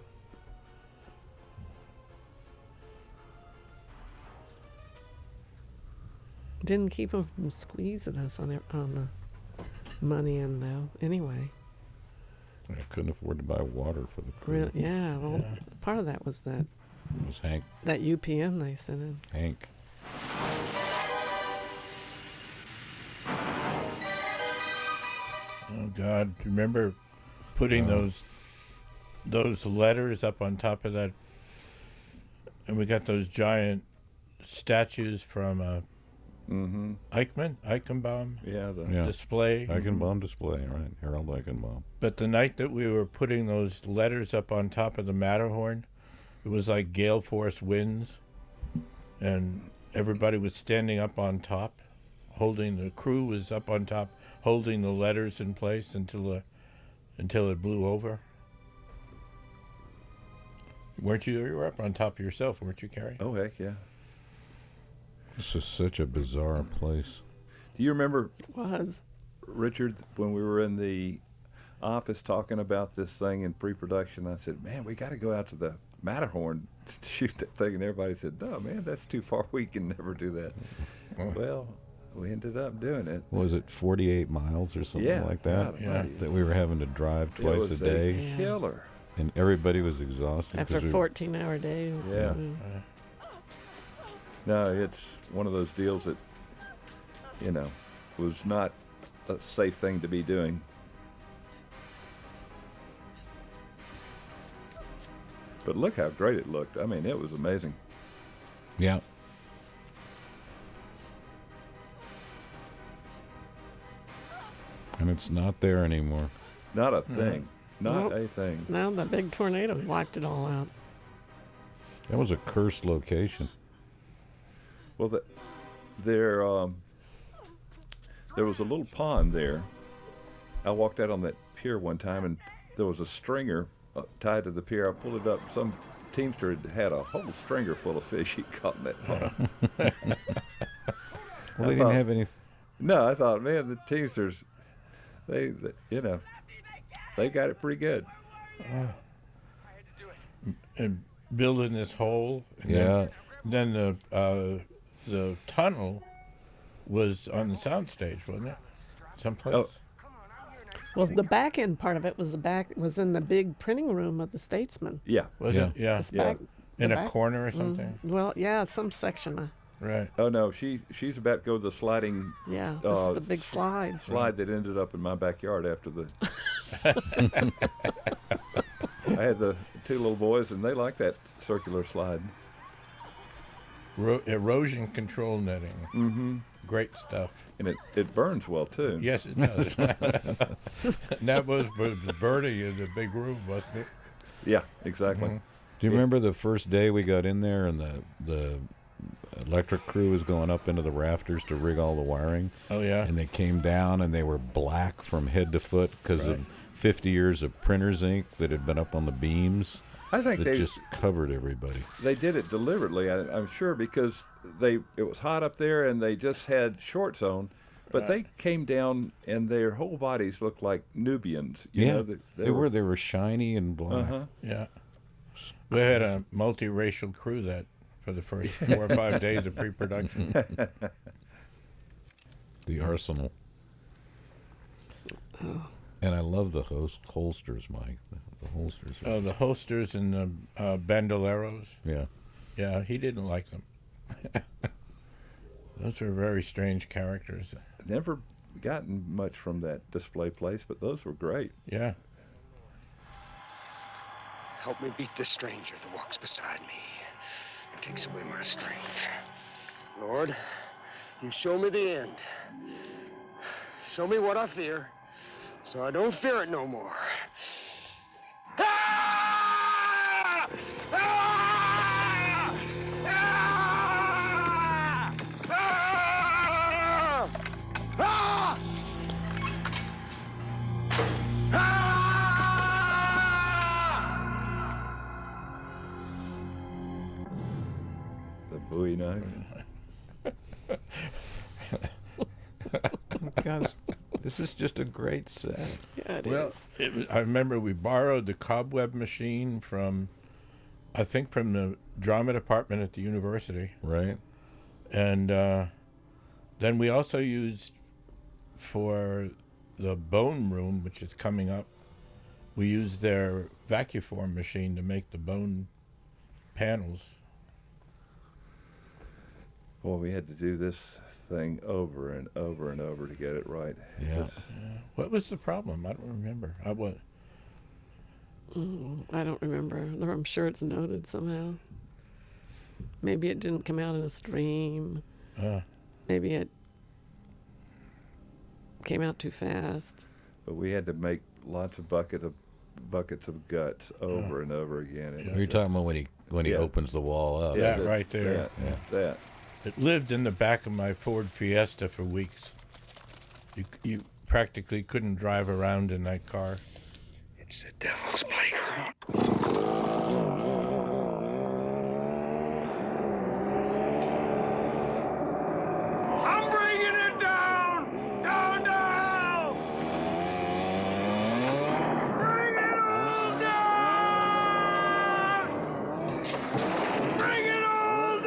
Didn't keep them from squeezing us on the money end though. Anyway, I couldn't afford to buy water for the crew. real yeah. Well, part of that was that. It was Hank. That UPM they sent in. Hank. Oh God! Remember putting those letters up on top of that, and we got those giant statues from Eichenbaum. Yeah, display. Eichenbaum display, right? Harold Eichenbaum. But the night that we were putting those letters up on top of the Matterhorn, it was like gale force winds, and everybody was standing up on top, the crew was up on top, holding the letters in place until it blew over. Weren't you? You were up on top yourself, weren't you, Carrie? Oh, heck yeah. This is such a bizarre place. Do you remember, Was Richard, when we were in the office talking about this thing in pre-production? I said, man, we got to go out to the Matterhorn to shoot that thing. And everybody said, no, man, that's too far. We can never do that. Well, we ended up doing it. What was it, 48 miles or something like that? That we were having to drive twice a day. Killer. And everybody was exhausted. after 14-hour days. Yeah. No, it's one of those deals that, was not a safe thing to be doing. But look how great it looked. I mean, it was amazing. Yeah. And it's not there anymore. Not a thing. Not Nope. a thing. Now the big tornado wiped it all out. That was a cursed location. Well, there was a little pond there. I walked out on that pier one time, and there was a stringer tied to the pier. I pulled it up. Some teamster had a whole stringer full of fish he caught in that pond. Well, they didn't have any. No, I thought, man, the teamsters, they got it pretty good. And building this hole. And Yeah. Then the tunnel was on the soundstage, wasn't it? Someplace. Oh. Well, the back end part of it was in the big printing room of the Statesman. Yeah. Was Yeah. it? Yeah. It's Yeah. back, In the a back- corner or something. Well, yeah, some section. Right. Oh no, she's about to go to the sliding Yeah, this is the big slide that ended up in my backyard after the. I had the two little boys, and they liked that circular slide. Erosion control netting. Mm-hmm. Great stuff. And it burns well too. Yes, it does. And that was the birdie in the big room, wasn't it? Yeah, exactly. Mhm. Do you remember the first day we got in there and the electric crew was going up into the rafters to rig all the wiring? Oh, yeah. And they came down and they were black from head to foot because Right. of 50 years of printer's ink that had been up on the beams. I think that they just covered everybody. They did it deliberately, I'm sure, because it was hot up there and they just had shorts on, but Right. they came down and their whole bodies looked like Nubians. You Yeah, know, they were shiny and black. Uh-huh. Yeah. We had a multiracial crew that for the first 4 or 5 days of pre-production. The arsenal. And I love the holsters, Mike. The holsters. Oh, the holsters and the bandoleros. Yeah. Yeah, he didn't like them. Those were very strange characters. Never gotten much from that display place, but those were great. Yeah. Help me beat this stranger that walks beside me and takes away my strength. Lord, you show me the end. Show me what I fear, so I don't fear it no more. Ah! Ah! Ah! Ah! Ah! The Bowie knife. Gosh, this is just a great set. Yeah, it Well, is. I remember we borrowed the cobweb machine from the drama department at the university. Right. And then we also used for the bone room, which is coming up, we used their vacuform machine to make the bone panels. Well, we had to do this thing over and over and over to get it right. Yeah. What was the problem? I don't remember. I don't remember. I'm sure it's noted somehow. Maybe it didn't come out in a stream. Maybe it came out too fast. But we had to make lots of buckets of guts over and over again. You're talking about when he Yeah. opens the wall up. Yeah, right there. That. It lived in the back of my Ford Fiesta for weeks. You practically couldn't drive around in that car. It's the devil's playground. I'm bringing it down! Down, down! Bring it all down! Bring it all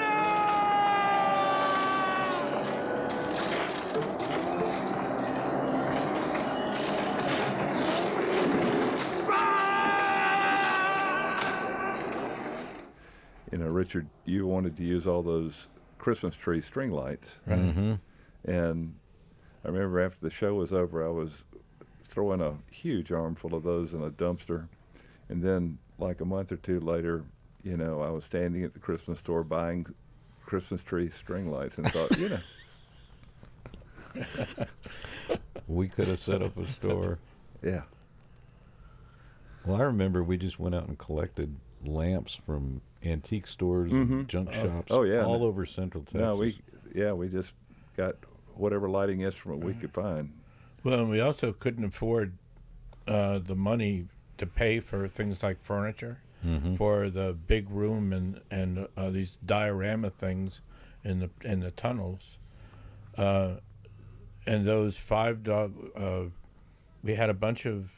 You know, Richard, you wanted to use all those Christmas tree string lights. Mm-hmm. And I remember after the show was over, I was throwing a huge armful of those in a dumpster. And then like a month or two later, you know, I was standing at the Christmas store buying Christmas tree string lights and thought, you know, We could have set up a store. yeah. Well, I remember we just went out and collected lamps from antique stores Mhm. and junk Oh, shops oh, yeah. all over Central Texas. No, we just got whatever lighting instrument we could find. Well, and we also couldn't afford the money to pay for things like furniture for the big room and these diorama things in the tunnels. And those $5, we had a bunch of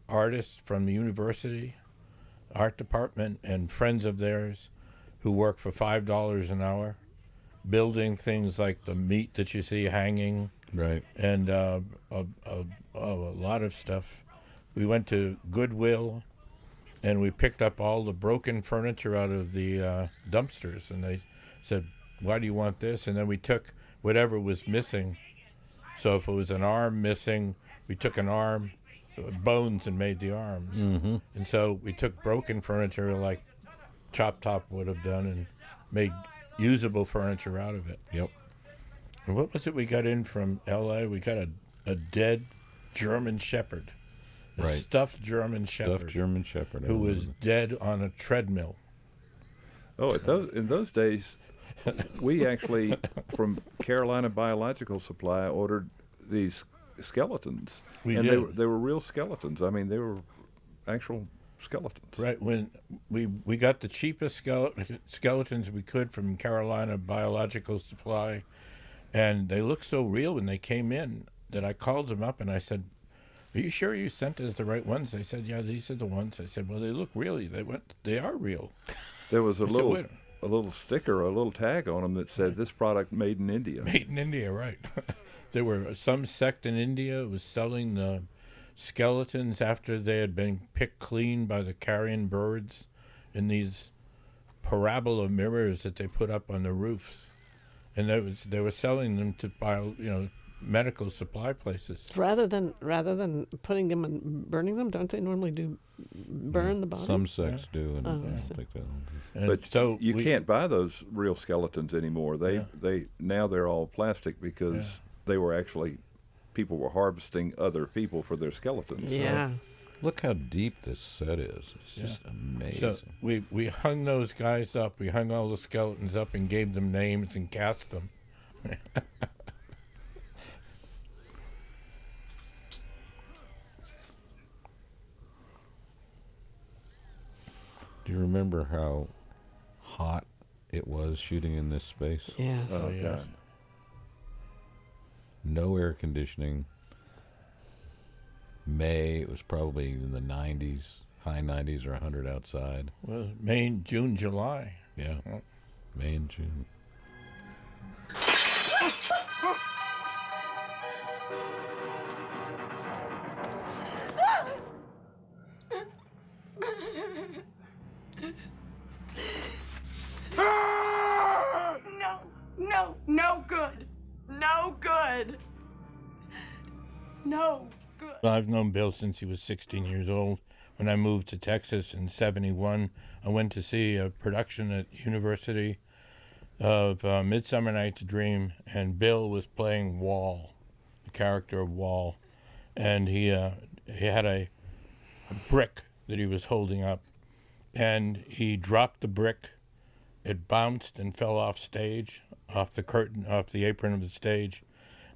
artists from the university art department and friends of theirs who work for $5 an hour, building things like the meat that you see hanging, right, and a lot of stuff. We went to Goodwill, and we picked up all the broken furniture out of the dumpsters, and they said, "Why do you want this?" And then we took whatever was missing. So if it was an arm missing, we took an arm, bones, and made the arms. And so we took broken furniture like Chop Top would have done and made usable furniture out of it. Yep. And what was it we got in from L.A.? We got a dead German Shepherd. A Right. stuffed German Shepherd. Stuffed German Shepherd. Who was dead on a treadmill. Oh, in those days, we actually, from Carolina Biological Supply, ordered these skeletons. We and did. They were real skeletons. I mean, they were actual skeletons. Right, when we got the cheapest skeletons we could from Carolina Biological Supply, and they looked so real when they came in that I called them up and I said, "Are you sure you sent us the right ones?" They said, "Yeah, these are the ones." I said, "Well, they look real." They are real. There was a I said, little "Wait a little sticker, a little tag on them that said, "This product made in India." Made in India, right. There were some sect in India was selling the skeletons after they had been picked clean by the carrion birds in these parabola mirrors that they put up on the roofs. And they were selling them to medical supply places. Rather than putting them and burning them, don't they normally burn the bodies? Some sects do, and Oh, I I don't see. think that. But so you can't buy those real skeletons anymore. Yeah. They now they're all plastic because they were actually people were harvesting other people for their skeletons. Yeah. Look how deep this set is. It's just amazing. So we hung those guys up. We hung all the skeletons up and gave them names and cast them. Do you remember how hot it was shooting in this space? Yes. Oh, yes. God. No air conditioning. May, it was probably in the 90s, high 90s or 100 outside. Well, May, June, July. Yeah, May and June. No good. No good. No good. I've known Bill since he was 16 years old. When I moved to Texas in '71, I went to see a production at University of Midsummer Night's Dream, and Bill was playing Wall, the character of Wall, and he had a brick that he was holding up, and he dropped the brick. It bounced and fell off stage, off the curtain, off the apron of the stage,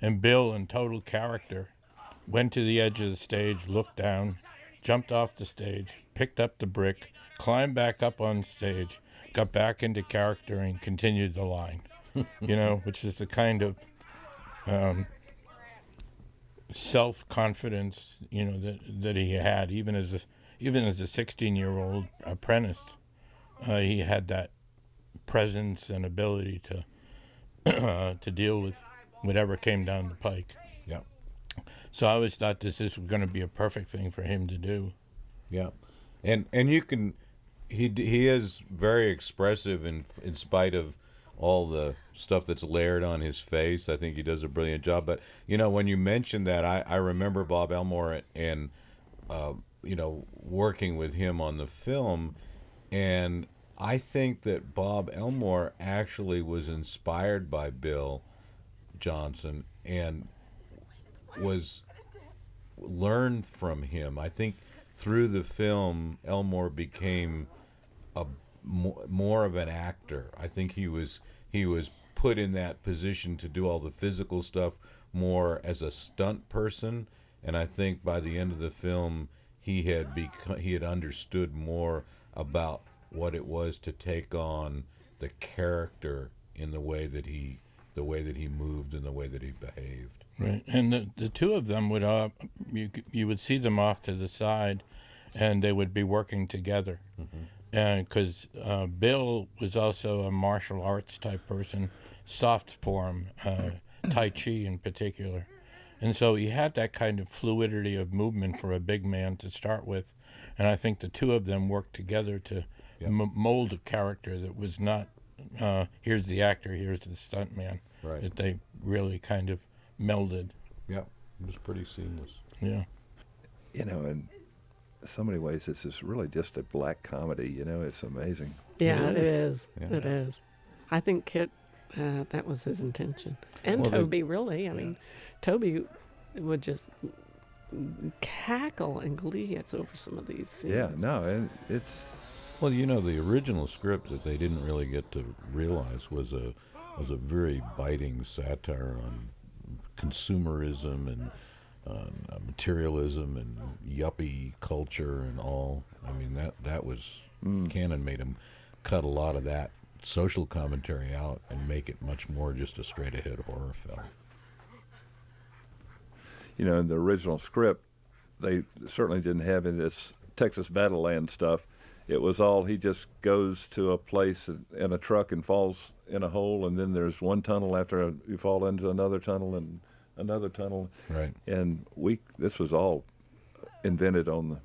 and Bill, in total character, went to the edge of the stage, looked down, jumped off the stage, picked up the brick, climbed back up on stage, got back into character, and continued the line. Which is the kind of self-confidence, that he had, even as a 16-year-old apprentice. He had that presence and ability to deal with whatever came down the pike. Yeah. So I always thought this was going to be a perfect thing for him to do. Yeah, and you can, he is very expressive in spite of all the stuff that's layered on his face. I think he does a brilliant job. But when you mentioned that, I remember Bob Elmore and working with him on the film, and I think that Bob Elmore actually was inspired by Bill Johnson and was learned from him. I think through the film, Elmore became a more of an actor. I think he was put in that position to do all the physical stuff more as a stunt person, and I think by the end of the film he had understood more about what it was to take on the character in the way that he moved and the way that he behaved. Right, and the two of them would you would see them off to the side, and they would be working together, and because Bill was also a martial arts type person, soft form, Tai Chi in particular, and so he had that kind of fluidity of movement for a big man to start with, and I think the two of them worked together to mold a character that was not here's the actor, here's the stunt man. Right. That they really kind of melded. Yeah, it was pretty seamless. Yeah. In so many ways, this is really just a black comedy. It's amazing. Yeah, it is. Yeah. It is. I think Kit, that was his intention. And Toby, really. I mean, Toby would just cackle and glee over some of these scenes. Yeah, no, and it's... Well, the original script that they didn't really get to realize was a very biting satire on consumerism and materialism and yuppie culture and all. I mean, that was Cannon made him cut a lot of that social commentary out and make it much more just a straight ahead horror film. In the original script, they certainly didn't have any of this Texas Battleland stuff. It was all he just goes to a place in a truck and falls in a hole, and then there's one tunnel after you fall into another tunnel and another tunnel. Right. And this was all invented on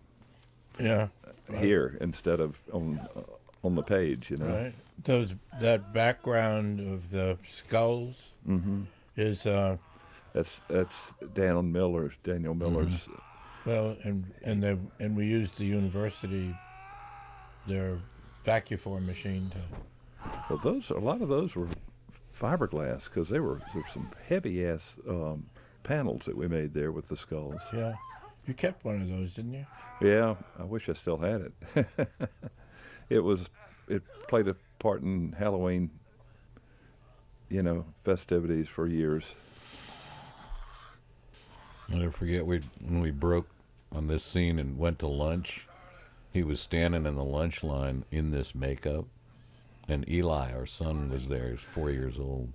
the here instead of on the page, Right. That background of the skulls is that's Daniel Miller's. Well, and we used the university, their vacuform machine to. Well, a lot of those were fiberglass because there were some heavy ass panels that we made there with the skulls. Yeah, you kept one of those, didn't you? Yeah, I wish I still had it. It played a part in Halloween, festivities for years. I'll never forget when we broke on this scene and went to lunch. He was standing in the lunch line in this makeup, and Eli, our son, was there. He was 4 years old.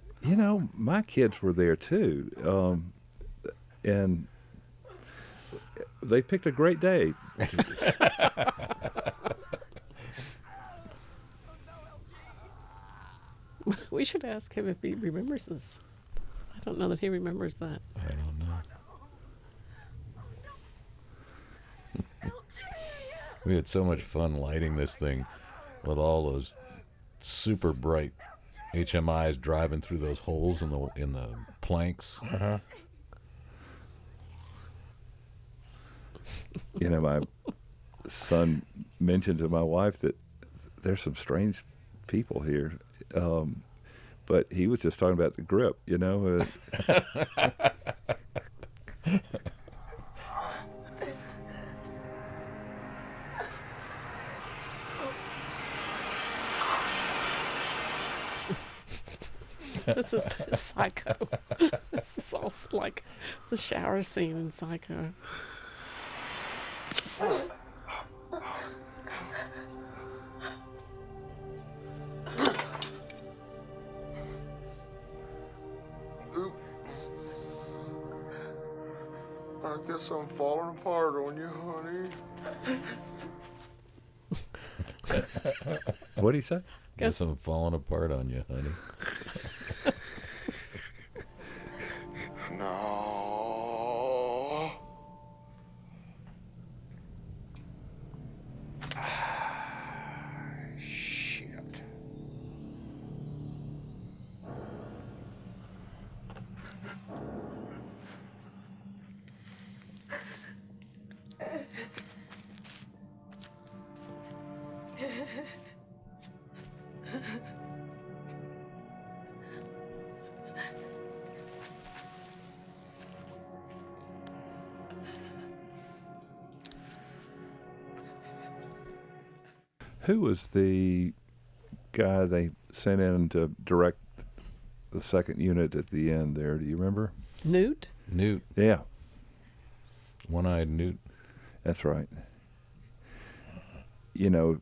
My kids were there too, and they picked a great day. We should ask him if he remembers this. I don't know that he remembers that. I don't know. We had so much fun lighting this thing with all those super bright HMIs driving through those holes in the planks. My son mentioned to my wife that there's some strange people here, but he was just talking about the grip, This is Psycho. This is all like the shower scene in Psycho. I guess I'm falling apart on you, honey. What did he say? Guess I'm falling apart on you, honey. No. Shit. Who was the guy they sent in to direct the second unit at the end there? Do you remember? Newt? Newt. Yeah. One-eyed Newt. That's right. You know,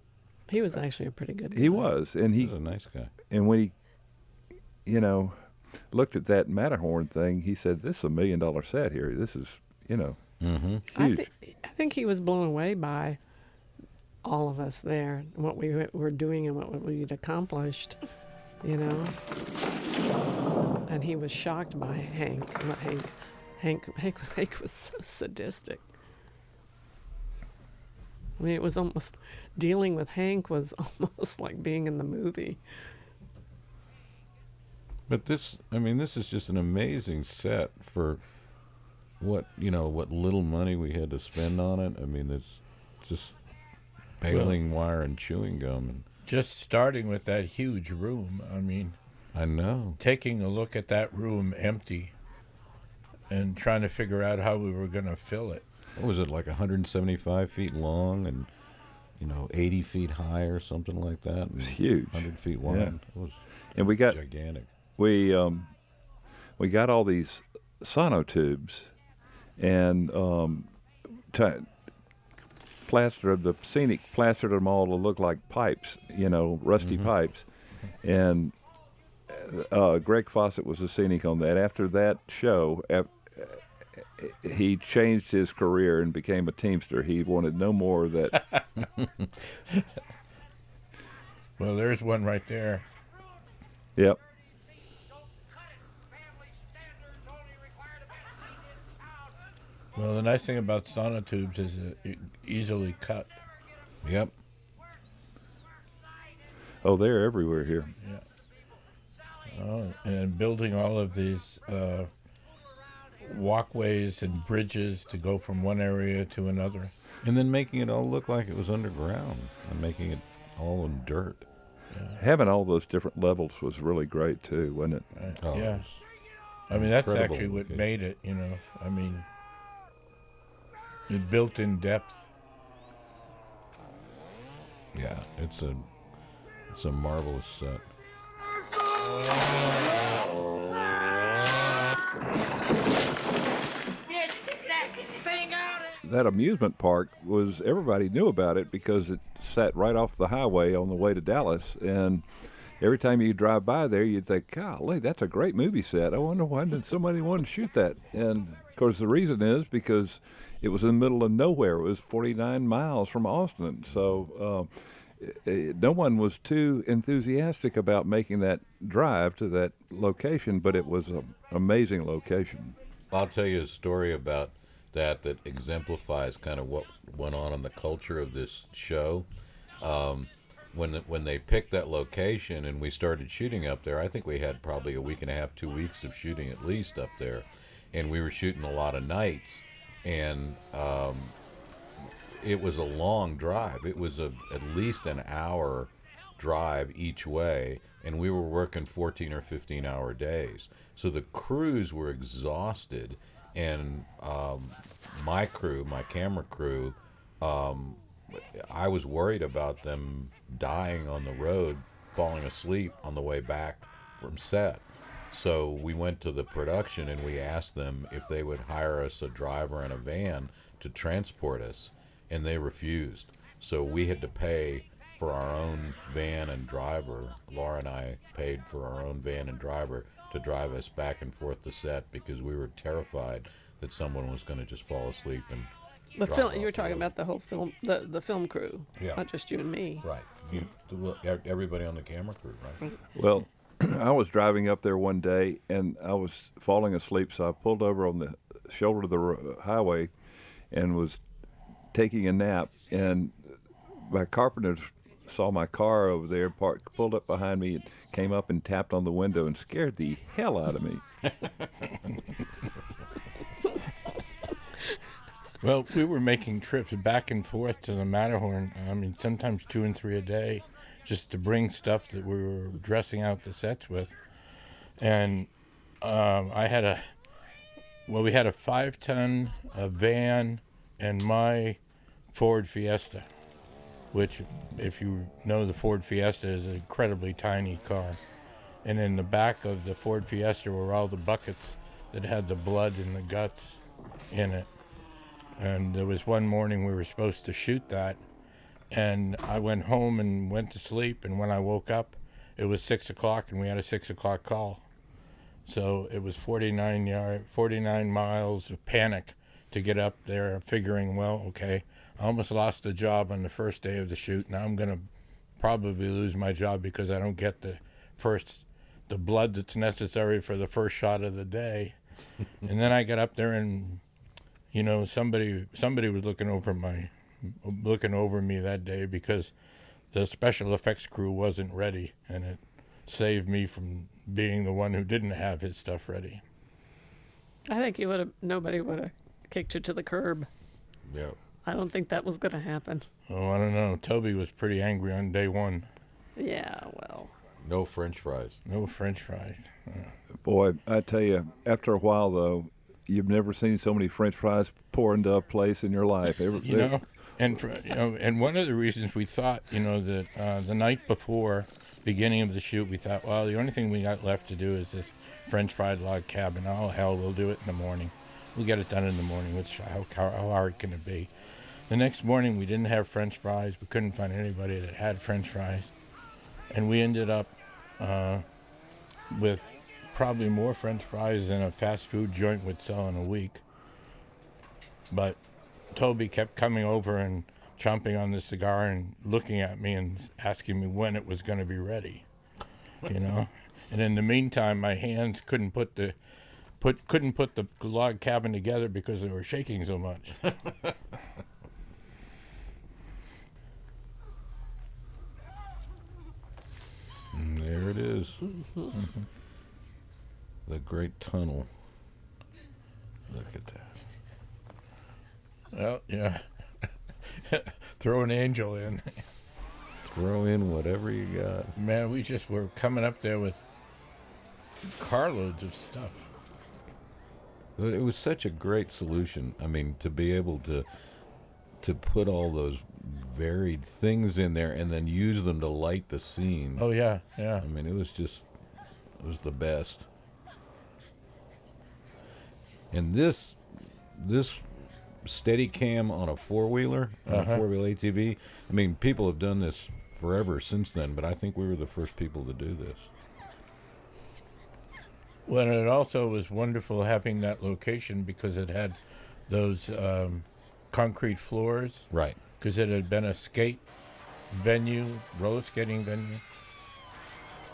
He was actually a pretty good guy. he was, and He was a nice guy. and when he, looked at that Matterhorn thing, he said, "This is $1 million set here. This is, Mm-hmm. huge." I think he was blown away by all of us there, what we were doing and what we'd accomplished, And he was shocked by Hank. What Hank was so sadistic. I mean, it was almost, dealing with Hank was almost like being in the movie. But this is just an amazing set for what little money we had to spend on it. I mean, it's just baling wire and chewing gum. And just starting with that huge room, I mean, I know. Taking a look at that room empty and trying to figure out how we were going to fill it. What was it, like 175 feet long and 80 feet high or something like that? It was huge. 100 feet wide. Yeah. It was And we got gigantic. We got all these sonotubes and plastered them all to look like pipes, rusty pipes. And Greg Fawcett was the scenic on that. After that show, he changed his career and became a Teamster. He wanted no more of that. Well, there's one right there. Yep. Well, the nice thing about sonotubes is it easily cut. Yep. Oh, they're everywhere here. Yeah. Oh, and building all of these walkways and bridges to go from one area to another. And then making it all look like it was underground and making it all in dirt. Yeah. Having all those different levels was really great, too, wasn't it? Yeah. I mean, that's actually what made it, I mean, it built in depth. Yeah, it's a marvelous set. That amusement park everybody knew about it because it sat right off the highway on the way to Dallas. And every time you drive by there, you'd think, golly, that's a great movie set. I wonder why did somebody want to shoot that? And, of course, the reason is because it was in the middle of nowhere. It was 49 miles from Austin. So no one was too enthusiastic about making that drive to that location, but it was an amazing location. I'll tell you a story about that exemplifies kind of what went on in the culture of this show. When they picked that location and we started shooting up there, I think we had probably a week and a half, 2 weeks of shooting at least up there, and we were shooting a lot of nights, and it was a long drive. It was at least an hour drive each way, and we were working 14 or 15-hour days. So the crews were exhausted, and my camera crew, I was worried about them dying on the road, falling asleep on the way back from set. So we went to the production and we asked them if they would hire us a driver and a van to transport us, and they refused. So we had to pay for our own van and driver. Laura and I paid for our own van and driver to drive us back and forth to set because we were terrified that someone was going to just fall asleep and You were talking about the whole film, the film crew, not just you and me. Right. Everybody on the camera crew, right? Well, I was driving up there one day, and I was falling asleep, so I pulled over on the shoulder of the highway and was taking a nap, and my carpenters saw my car over there, pulled up behind me, and came up and tapped on the window and scared the hell out of me. Well, we were making trips back and forth to the Matterhorn. I mean, sometimes 2 and 3 a day, just to bring stuff that we were dressing out the sets with. And I had we had a 5-ton van and my Ford Fiesta, which, if you know the Ford Fiesta, is an incredibly tiny car. And in the back of the Ford Fiesta were all the buckets that had the blood and the guts in it. And there was one morning we were supposed to shoot that, and I went home and went to sleep, and when I woke up, it was 6 o'clock, and we had a 6 o'clock call. So it was 49 miles of panic to get up there, figuring, well, okay, I almost lost the job on the first day of the shoot. Now I'm going to probably lose my job because I don't get the blood that's necessary for the first shot of the day. And then I got up there, and somebody was looking over me that day because the special effects crew wasn't ready, and it saved me from being the one who didn't have his stuff ready. I think nobody would have kicked you to the curb. Yeah. I don't think that was going to happen. Oh, I don't know. Toby was pretty angry on day one. Yeah, well. No French fries. No French fries. Boy, I tell you, after a while, though, you've never seen so many French fries pour into a place in your life. And one of the reasons we thought, that the night before, beginning of the shoot, we thought, well, the only thing we got left to do is this French fried log cabin. Oh, hell, we'll do it in the morning. We'll get it done in the morning. How hard can it be? The next morning, we didn't have French fries. We couldn't find anybody that had French fries. And we ended up with probably more French fries than a fast food joint would sell in a week. But Toby kept coming over and chomping on the cigar and looking at me and asking me when it was going to be ready, And in the meantime, my hands couldn't put the log cabin together because they were shaking so much. And there it is. Mm-hmm. The Great Tunnel. Look at that. Well, yeah. Throw an angel in. Throw in whatever you got. Man, we just were coming up there with carloads of stuff. It was such a great solution. I mean, to be able to put all those varied things in there and then use them to light the scene. Oh, yeah. I mean, it was the best. And this Steadicam on a four-wheeler, on a four-wheel ATV, I mean, people have done this forever since then, but I think we were the first people to do this. Well, it also was wonderful having that location because it had those concrete floors. Right. Because it had been a roller skating venue.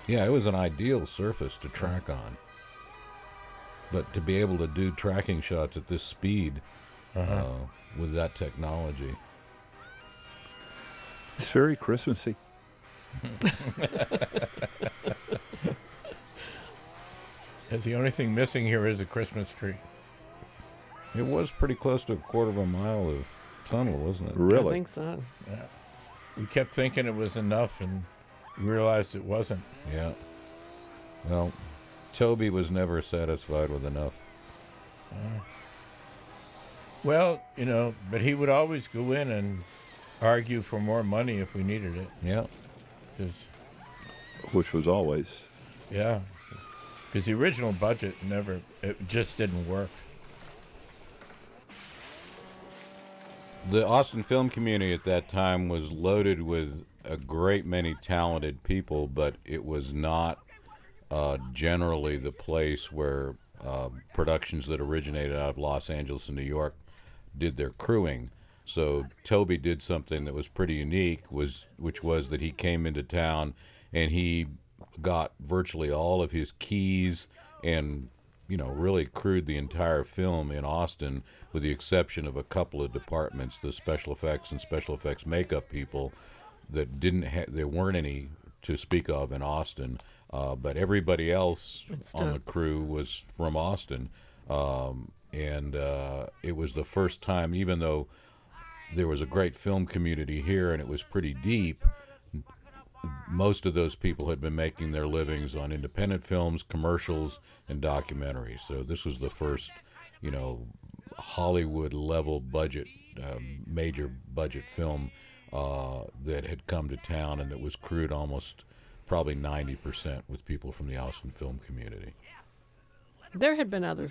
Yeah, it was an ideal surface to track on. But to be able to do tracking shots at this speed with that technology. It's very Christmassy. The only thing missing here is a Christmas tree. It was pretty close to a quarter of a mile of tunnel, wasn't it? Really? I think so. Yeah. We kept thinking it was enough and realized it wasn't. Yeah. Well, Toby was never satisfied with enough. Well, but he would always go in and argue for more money if we needed it. Yeah. Which was always. Yeah. Because the original budget it just didn't work. The Austin film community at that time was loaded with a great many talented people, but it was not generally the place where productions that originated out of Los Angeles and New York did their crewing. So Toby did something that was pretty unique, which was that he came into town and he got virtually all of his keys and really crewed the entire film in Austin, with the exception of a couple of departments, the special effects and special effects makeup people that there weren't any to speak of in Austin, but everybody else on the crew was from Austin, and it was the first time, even though there was a great film community here and it was pretty deep, most of those people had been making their livings on independent films, commercials, and documentaries. So this was the first, Hollywood level budget, major budget film that had come to town, and that was crewed almost probably 90% with people from the Austin film community. There had been other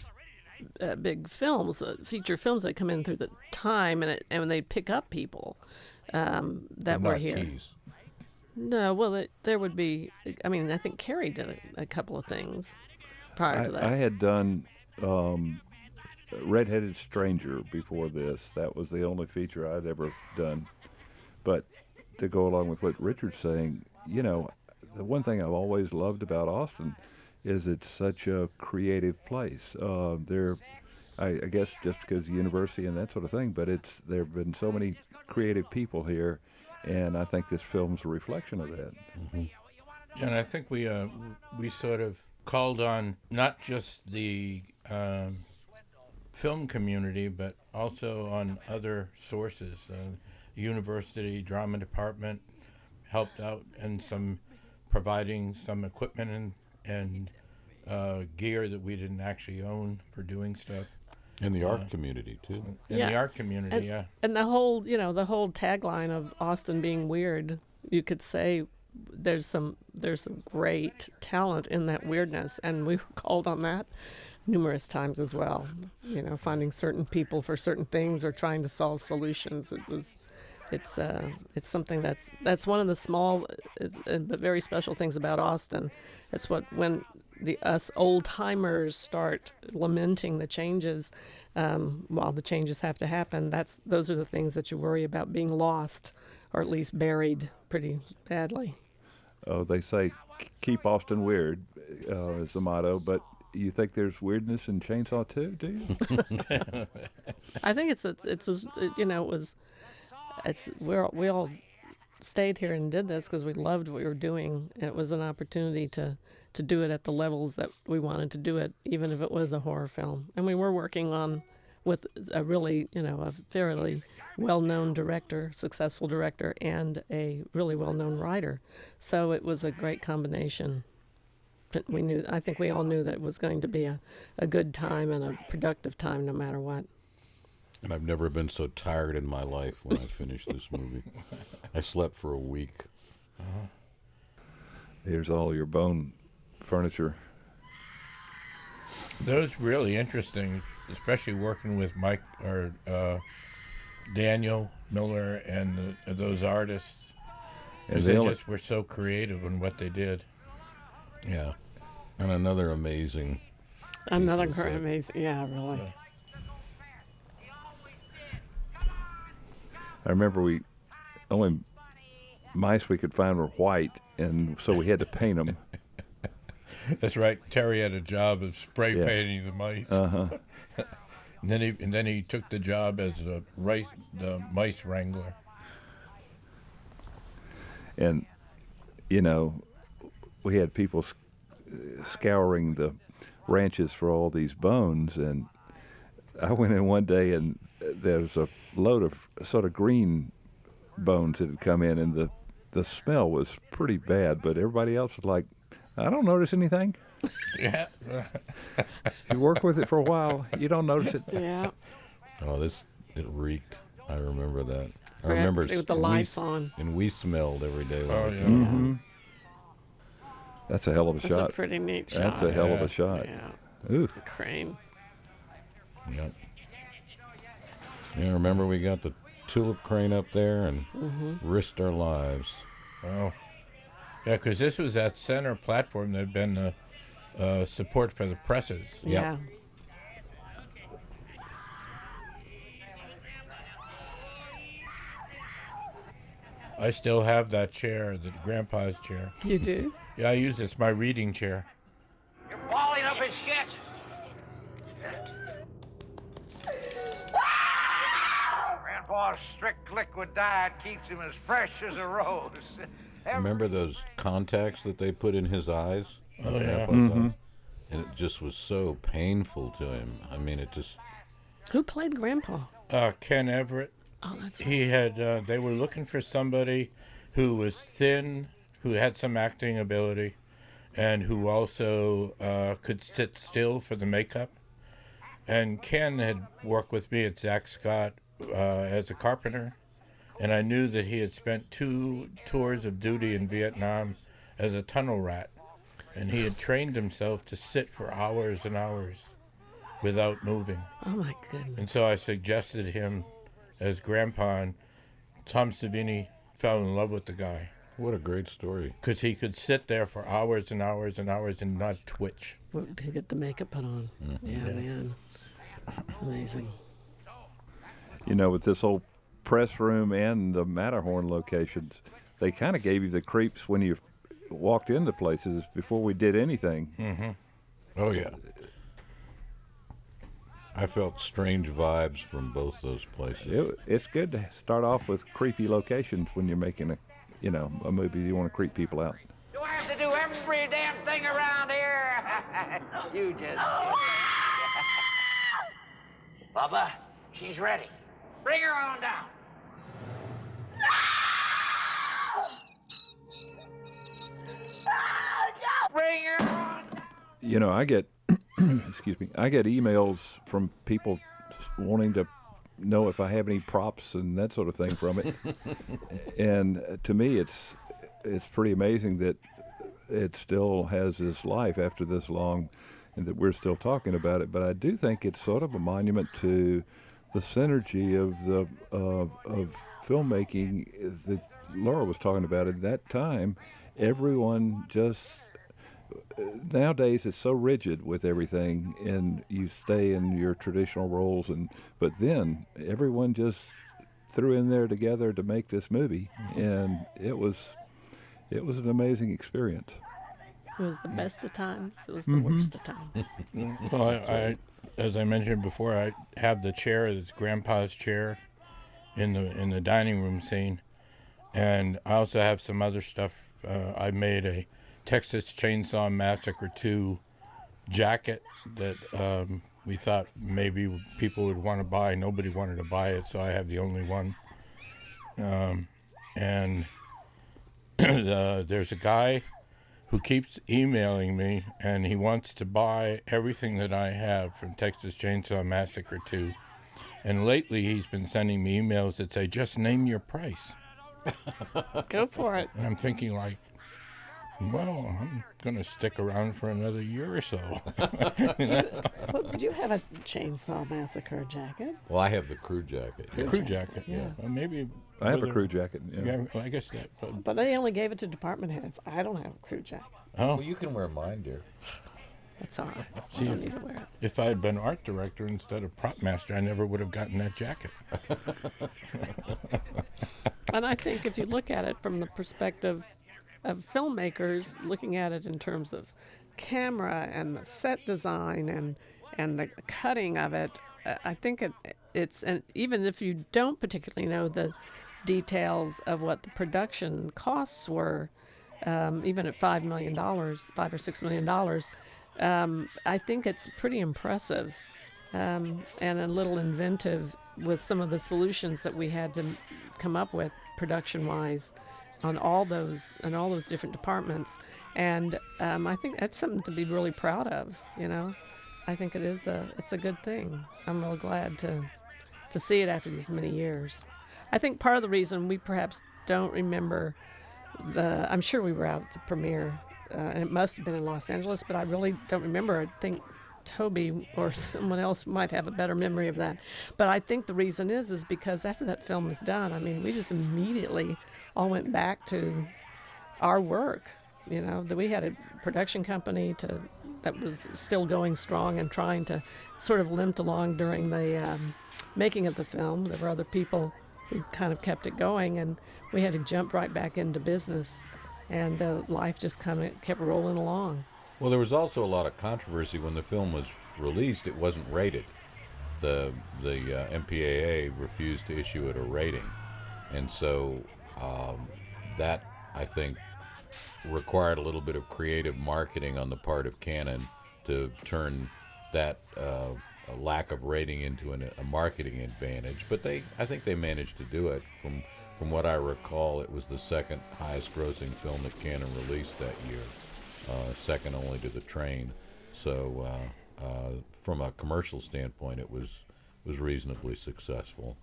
big films, feature films that come in through the time, and they'd pick up people that were Not here. Keys. No, well, there would be. I mean, I think Carrie did a couple of things prior to that. I had done Red-Headed Stranger before this. That was the only feature I'd ever done. But to go along with what Richard's saying, the one thing I've always loved about Austin is it's such a creative place. I guess just because of the university and that sort of thing, but there have been so many creative people here, and I think this film's a reflection of that. Mm-hmm. And I think we sort of called on not just the film community, but also on other sources. University drama department helped out in providing some equipment and gear that we didn't actually own for doing stuff. In the art community too. In the art community, yeah. And the whole tagline of Austin being weird, you could say there's some great talent in that weirdness, and we called on that numerous times as well. Finding certain people for certain things or trying to solve solutions. It's something that's one of the small but very special things about Austin. It's when us old timers start lamenting the changes, while the changes have to happen. Those are the things that you worry about being lost, or at least buried pretty badly. Oh, they say keep Austin weird is the motto, but you think there's weirdness in Chainsaw too? Do you? I think we all stayed here and did this because we loved what we were doing. It was an opportunity to do it at the levels that we wanted to do it, even if it was a horror film. And we were working with a really, a fairly well-known director, successful director, and a really well-known writer. So it was a great combination. I think we all knew that it was going to be a good time and a productive time no matter what. And I've never been so tired in my life when I finished this movie. I slept for a week. Here's all your bone furniture. That was really interesting, especially working with Mike or Daniel Miller and those artists. Because they just were so creative in what they did. Yeah. And another amazing. Another great amazing. Yeah, really. Yeah. I remember only mice we could find were white, and so we had to paint them. That's right. Terry had a job of spray painting the mice. Uh-huh. and then he took the job as the mice wrangler. And we had people scouring the ranches for all these bones, and I went in one day and there's a load of sort of green bones that had come in, and the smell was pretty bad, but everybody else was like, I don't notice anything. Yeah. You work with it for a while, you don't notice it. Yeah. Oh, it reeked. I remember that. I remember with the lights on. And we smelled every day. Oh, yeah. Mm-hmm. That's a hell of a shot. That's a pretty neat shot. That's a hell of a shot. Yeah. Oof. The crane. Yep. Yeah, remember we got the tulip crane up there and risked our lives. Oh. Yeah, because this was that center platform that had been support for the presses. Yeah. I still have that chair, the grandpa's chair. You do? Yeah, I use it as my reading chair. You're balling up his shit. Grandpa's strict liquid diet keeps him as fresh as a rose. Remember those contacts that they put in his eyes? Oh, yeah. And it just was so painful to him. I mean, it just... Who played Grandpa? Ken Everett. Oh, that's right. He had, they were looking for somebody who was thin, who had some acting ability, and who also could sit still for the makeup. And Ken had worked with me at Zach Scott as a carpenter, and I knew that he had spent 2 tours of duty in Vietnam as a tunnel rat, and he had trained himself to sit for hours and hours without moving. Oh my goodness. And so I suggested him as Grandpa, and Tom Savini fell in love with the guy. What a great story. Because he could sit there for hours and hours and hours and not twitch. To get the makeup put on. Yeah, man. Amazing. You know, with this old press room and the Matterhorn locations, they kind of gave you the creeps when you walked into places before we did anything. Mm-hmm. Oh, yeah. I felt strange vibes from both those places. It's good to start off with creepy locations when you're making a movie. You want to creep people out. You have to do every damn thing around here. You just. Bubba, she's ready. Bring her on down. Bring her on down. You know, I get, excuse me, I get emails from people wanting to know if I have any props and that sort of thing from it. And to me, it's pretty amazing that it still has this life after this long, and that we're still talking about it. But I do think it's sort of a monument to the synergy of filmmaking that Laura was talking about. At that time, everyone just, nowadays it's so rigid with everything, and you stay in your traditional roles, but then everyone just threw in there together to make this movie, and it was an amazing experience. It was the best of times. It was the worst of times. Well, I, as I mentioned before, I have the chair that's Grandpa's chair in the dining room scene, and I also have some other stuff. I made a Texas Chainsaw Massacre 2 jacket that we thought maybe people would want to buy. Nobody wanted to buy it, so I have the only one. And there's a guy who keeps emailing me, and he wants to buy everything that I have from Texas Chainsaw Massacre 2. And lately he's been sending me emails that say, just name your price. Go for it. And I'm thinking like, well, I'm going to stick around for another year or so. Would you have a Chainsaw Massacre jacket? Well, I have the crew jacket. The crew jacket, yeah. Well, maybe. I have a crew jacket, yeah. Well, I guess that. But they only gave it to department heads. I don't have a crew jacket. Oh. Well, you can wear mine, dear. That's all right. See, I don't need to wear it. If I had been art director instead of prop master, I never would have gotten that jacket. And I think if you look at it from the perspective of filmmakers, looking at it in terms of camera and the set design and the cutting of it, I think it's, and even if you don't particularly know the details of what the production costs were, even at $5 million, $5 or $6 million, I think it's pretty impressive and a little inventive with some of the solutions that we had to come up with production-wise on all those different departments, and I think that's something to be really proud of. You know, I think it's a good thing. I'm real glad to see it after these many years. I think part of the reason we perhaps don't remember I'm sure we were out at the premiere, and it must have been in Los Angeles, but I really don't remember. I think Toby or someone else might have a better memory of that. But I think the reason is because after that film was done, I mean, we just immediately all went back to our work. You know, that we had a production company that was still going strong and trying to sort of limp along during the making of the film. There were other people who kind of kept it going, and we had to jump right back into business, and life just kind of kept rolling along. Well, there was also a lot of controversy when the film was released. It wasn't rated. The MPAA refused to issue it a rating, and so that, I think, required a little bit of creative marketing on the part of Canon to turn that a lack of rating into a marketing advantage. But I think they managed to do it. From from what I recall, it was the second highest grossing film that Cannon released that year, second only to The Train. So from a commercial standpoint, it was reasonably successful.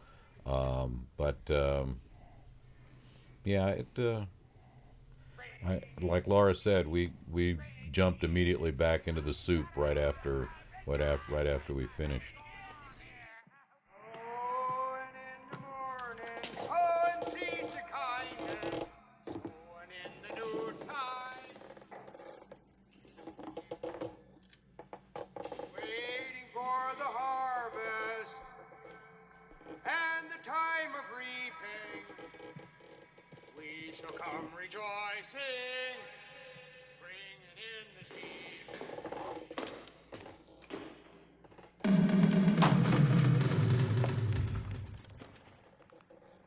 But yeah, like Laura said, we jumped immediately back into the soup right after we finished. Sowing seeds of kindness, sowing in the new tide. Waiting for the harvest and the time of reaping. We shall come rejoicing, bringing in the sheep.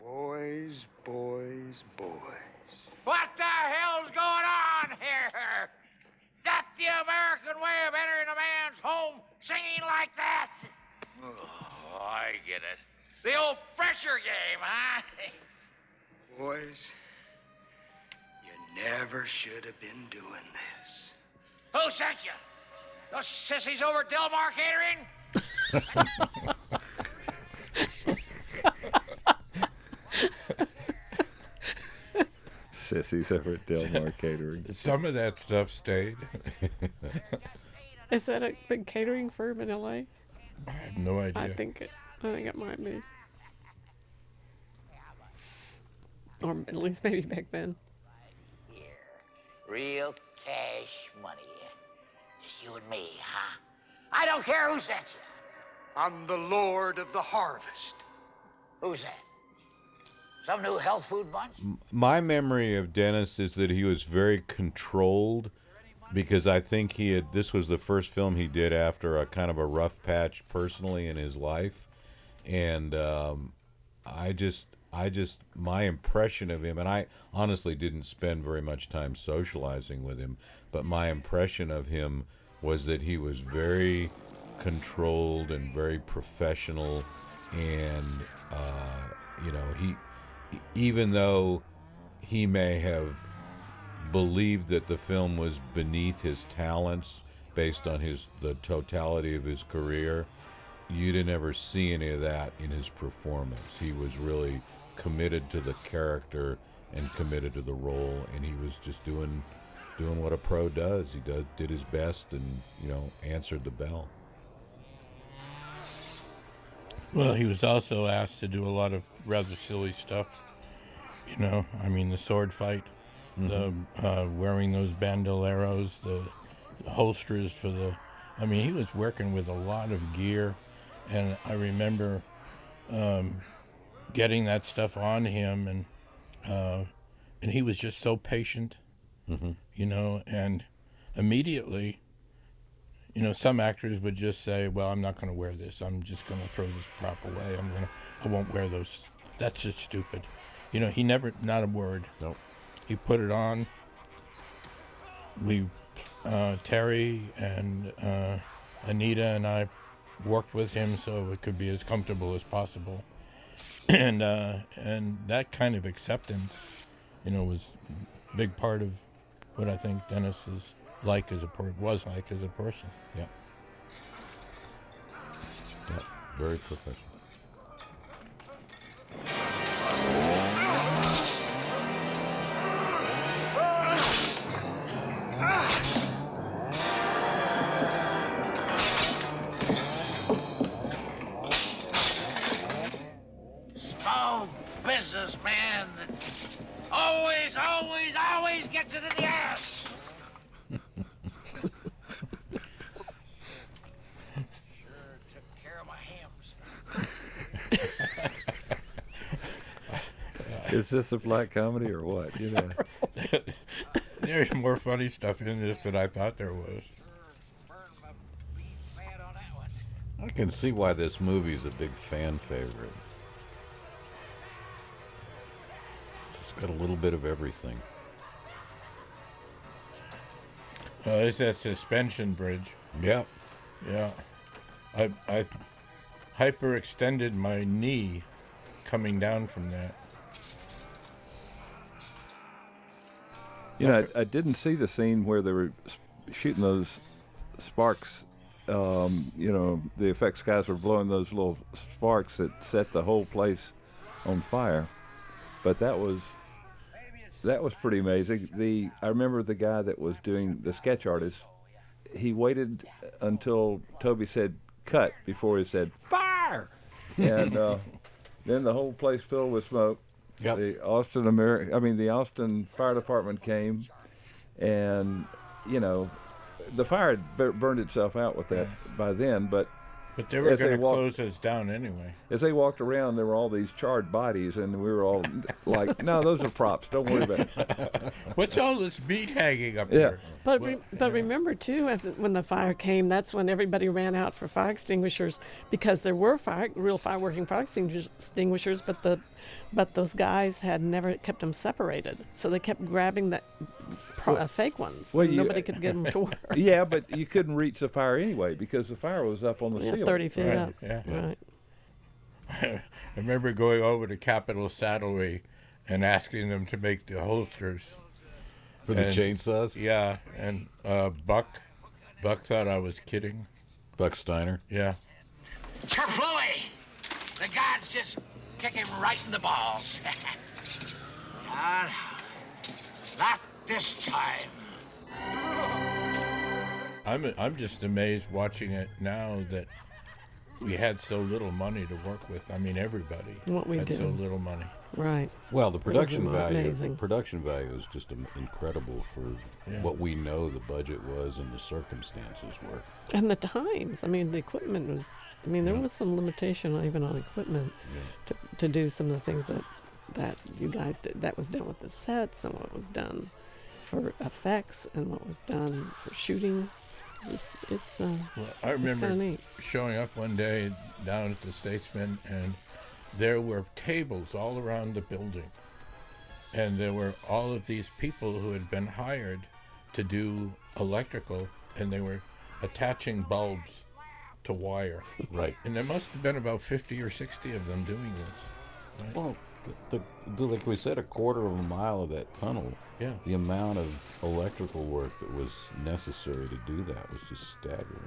Boys, boys, boys. What the hell's going on here? That the American way of entering a man's home singing like that? Oh, I get it. The old pressure game, huh? Boys, you never should have been doing this. Who sent you? Those sissies over at Del Mar Catering? Sissies over at Del Mar Catering. Some of that stuff stayed. Is that a big catering firm in LA? I have no idea. I think it might be. Or at least maybe back then. Real cash money. Just you and me, huh? I don't care who sent you. I'm the Lord of the Harvest. Who's that? Some new health food bunch? My memory of Dennis is that he was very controlled, because I think this was the first film he did after a kind of a rough patch personally in his life, and my impression of him, and I honestly didn't spend very much time socializing with him, but my impression of him was that he was very controlled and very professional, and even though he may have believed that the film was beneath his talents based on the totality of his career, you didn't ever see any of that in his performance. He was really committed to the character and committed to the role, and he was just doing what a pro does. He did his best, and answered the bell. Well, he was also asked to do a lot of rather silly stuff. I mean, the sword fight, the wearing those bandoleros, the holsters for the. I mean, he was working with a lot of gear, and I remember getting that stuff on him, and he was just so patient, and immediately. Some actors would just say, well, I'm not going to wear this. I'm just going to throw this prop away. I won't wear those. That's just stupid. He never, not a word. Nope. He put it on. Terry and Anita and I worked with him so it could be as comfortable as possible. And that kind of acceptance, was a big part of what I think Dennis was like as a person. Yeah. Yeah. Very professional. Small businessman that always gets it in the ass. Sure took care of my hams. Is this a black comedy or what? There's more funny stuff in this than I thought there was. I can see why this movie is a big fan favorite. It's just got a little bit of everything. It's that suspension bridge. Yeah. Yeah. I hyperextended my knee coming down from that. You know, I didn't see the scene where they were shooting those sparks. You know, the effects guys were blowing those little sparks that set the whole place on fire. But that was pretty amazing. I remember the guy that was doing the sketch artist. He waited until Toby said cut before he said fire, and then the whole place filled with smoke. Yep. The Austin Fire Department came, and you know, the fire had burned itself out with that by then. But they were going to close us down anyway. As they walked around, there were all these charred bodies, and we were all like, "No, those are props. Don't worry about it." What's all this meat hanging up there? But remember too, when the fire came, that's when everybody ran out for fire extinguishers, because there were working fire extinguishers, but those guys had never kept them separated, so they kept grabbing the fake ones. Well, nobody could get them to work. Yeah, but you couldn't reach the fire anyway because the fire was up on the ceiling. 30 feet up. Yeah. Right. I remember going over to Capitol Saddlery and asking them to make the holsters. For the chainsaws? Yeah, and Buck thought I was kidding. Buck Steiner? Yeah. Kerflooey! The gods just kick him right in the balls. Not this time. I'm just amazed watching it now that we had so little money to work with. I mean, everybody had so little money. Right. Well, the production value. Amazing. Production value is just incredible for what we know the budget was and the circumstances were. And the times. I mean, the equipment was. I mean, there was some limitation even on equipment to do some of the things that you guys did. That was done with the sets and what was done for effects and what was done for shooting. I remember neat. showing up one day down at the Statesman, and there were tables all around the building, and there were all of these people who had been hired to do electrical, and they were attaching bulbs to wire. Right. And there must have been about 50 or 60 of them doing this. Right? Well, like we said, a quarter of a mile of that tunnel. Yeah. The amount of electrical work that was necessary to do that was just staggering.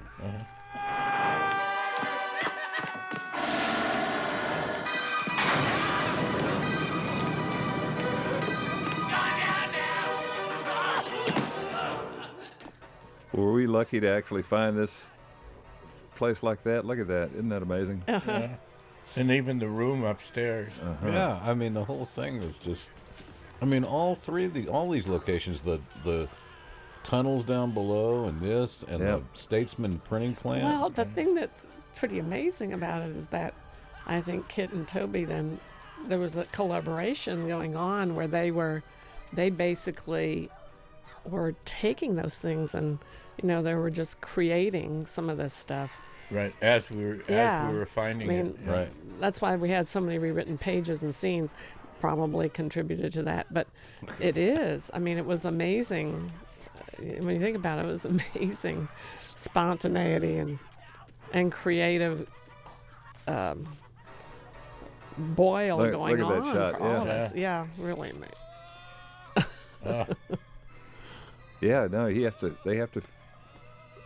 Were we lucky to actually find this place like that? Look at that. Isn't that amazing? Yeah. And even the room upstairs. Yeah, I mean, the whole thing was just... I mean, all these locations, the tunnels down below and this, and the Statesman printing plant. Well, the thing that's pretty amazing about it is that I think Kit and Toby, then there was a collaboration going on where they basically were taking those things and, they were just creating some of this stuff. Right, as we were finding it. Right. That's why we had so many rewritten pages and scenes. Probably contributed to that, but it is. I mean, it was amazing. When you think about it, it was amazing spontaneity and creative boil going on for all of us. Yeah, really amazing. Yeah, no, they have to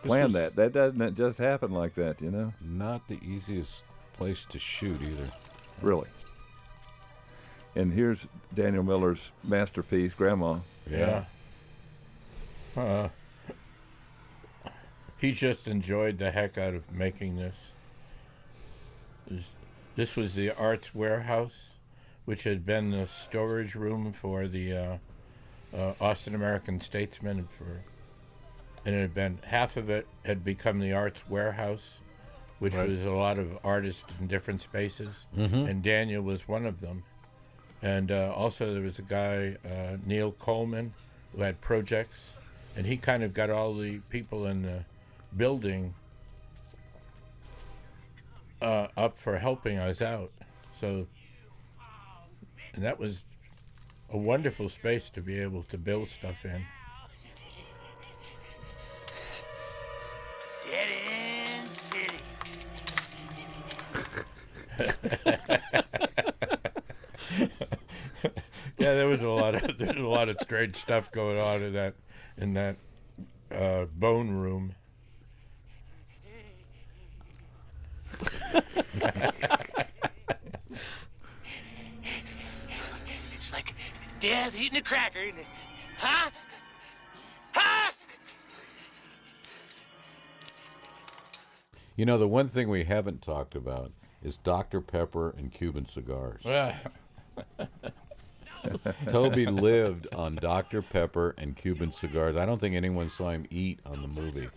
plan that. That doesn't just happen like that, Not the easiest place to shoot either. Really. And here's Daniel Miller's masterpiece, Grandma. Yeah. He just enjoyed the heck out of making this. This was the Arts Warehouse, which had been the storage room for the Austin American Statesman, and it had been half of it had become the Arts Warehouse, which was a lot of artists in different spaces, and Daniel was one of them. And also there was a guy, Neil Coleman, who had projects, and he kind of got all the people in the building up for helping us out. So, and that was a wonderful space to be able to build stuff in. Dead End City. Yeah, there was a lot lot of strange stuff going on in that bone room. It's like death eating a cracker, isn't it? Huh? Huh? You know, the one thing we haven't talked about is Dr. Pepper and Cuban cigars. Toby lived on Dr. Pepper and Cuban cigars. I don't think anyone saw him eat on the movie.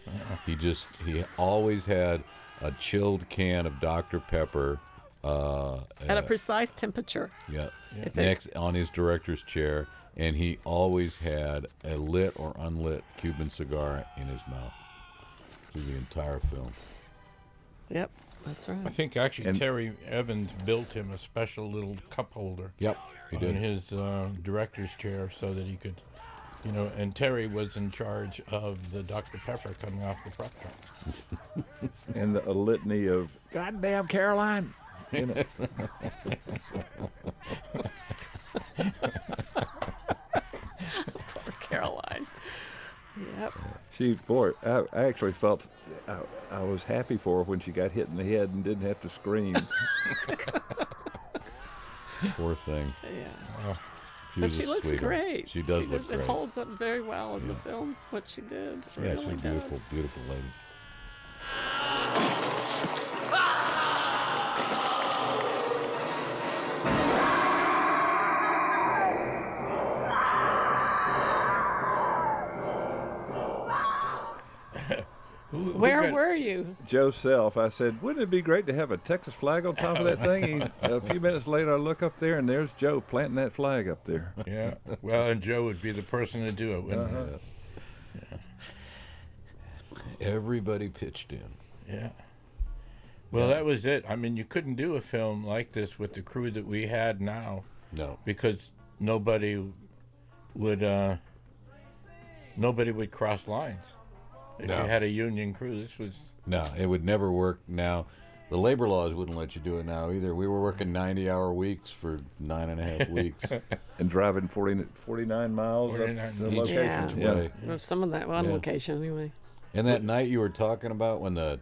He always had a chilled can of Dr. Pepper. At a precise temperature. Yeah. Next on his director's chair, and he always had a lit or unlit Cuban cigar in his mouth through the entire film. Yep, that's right. I think actually Terry Evans built him a special little cup holder. Yep, he did. In his director's chair so that he could, and Terry was in charge of the Dr. Pepper coming off the prop truck. And a litany of "Goddamn Caroline." You know. Poor Caroline. Yep. I actually felt I was happy for her when she got hit in the head and didn't have to scream. Poor thing. Yeah. But she looks great. She does look great. It holds up very well in the film, what she did. Yeah, really she's a beautiful, beautiful lady. Where were you? Joe Self. I said, wouldn't it be great to have a Texas flag on top of that thing? A few minutes later, I look up there, and there's Joe planting that flag up there. Yeah. Well, and Joe would be the person to do it, wouldn't he? Yeah. Everybody pitched in. Yeah. Well, that was it. I mean, you couldn't do a film like this with the crew that we had now. No. Because nobody would cross lines. If you had a union crew, this was... No, it would never work now. The labor laws wouldn't let you do it now either. We were working 90-hour weeks for 9.5 weeks. And driving 49 miles up the locations. Yeah. Well, some of that one location, anyway. And that night you were talking about when the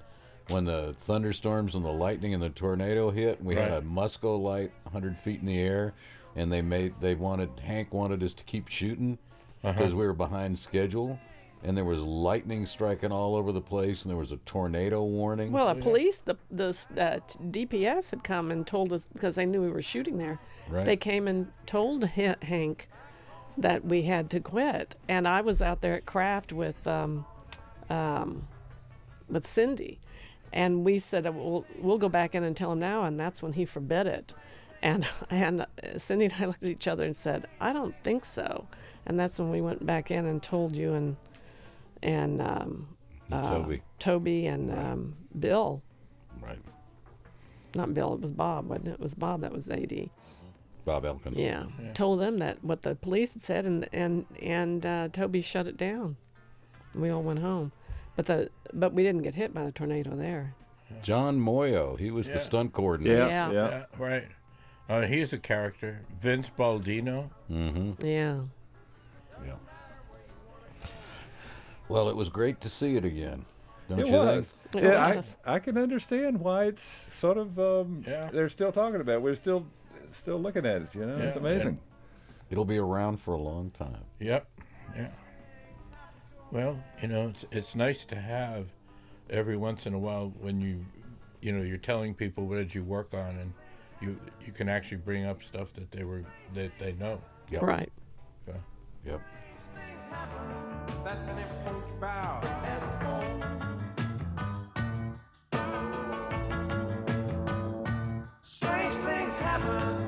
thunderstorms and the lightning and the tornado hit, we had a Musco light 100 feet in the air, and Hank wanted us to keep shooting because we were behind schedule. And there was lightning striking all over the place, and there was a tornado warning. Well, police, the DPS had come and told us, because they knew we were shooting there. Right. They came and told Hank that we had to quit. And I was out there at Kraft with Cindy, and we said, we'll go back in and tell him now, and that's when he forbid it. And Cindy and I looked at each other and said, I don't think so. And that's when we went back in and told you and Toby and Bill. Right. Not Bill, it was Bob, wasn't it? It was Bob that was AD. Bob Elkins. Yeah. Told them that what the police had said, and Toby shut it down. We all went home, but we didn't get hit by the tornado there. John Moyo, he was the stunt coordinator. Yeah, right. He's a character. Vince Baldino. Mm-hmm. Yeah. Yeah. Well, it was great to see it again. Don't you was. think? Yeah, I can understand why it's sort of they're still talking about it. We're still looking at it, It's amazing. It'll be around for a long time. Yep. Yeah. Well, it's nice to have every once in a while when you're telling people what did you work on, and you can actually bring up stuff that they know. Yep. Right. So. Yep. That they never told you about anymore. Strange things happen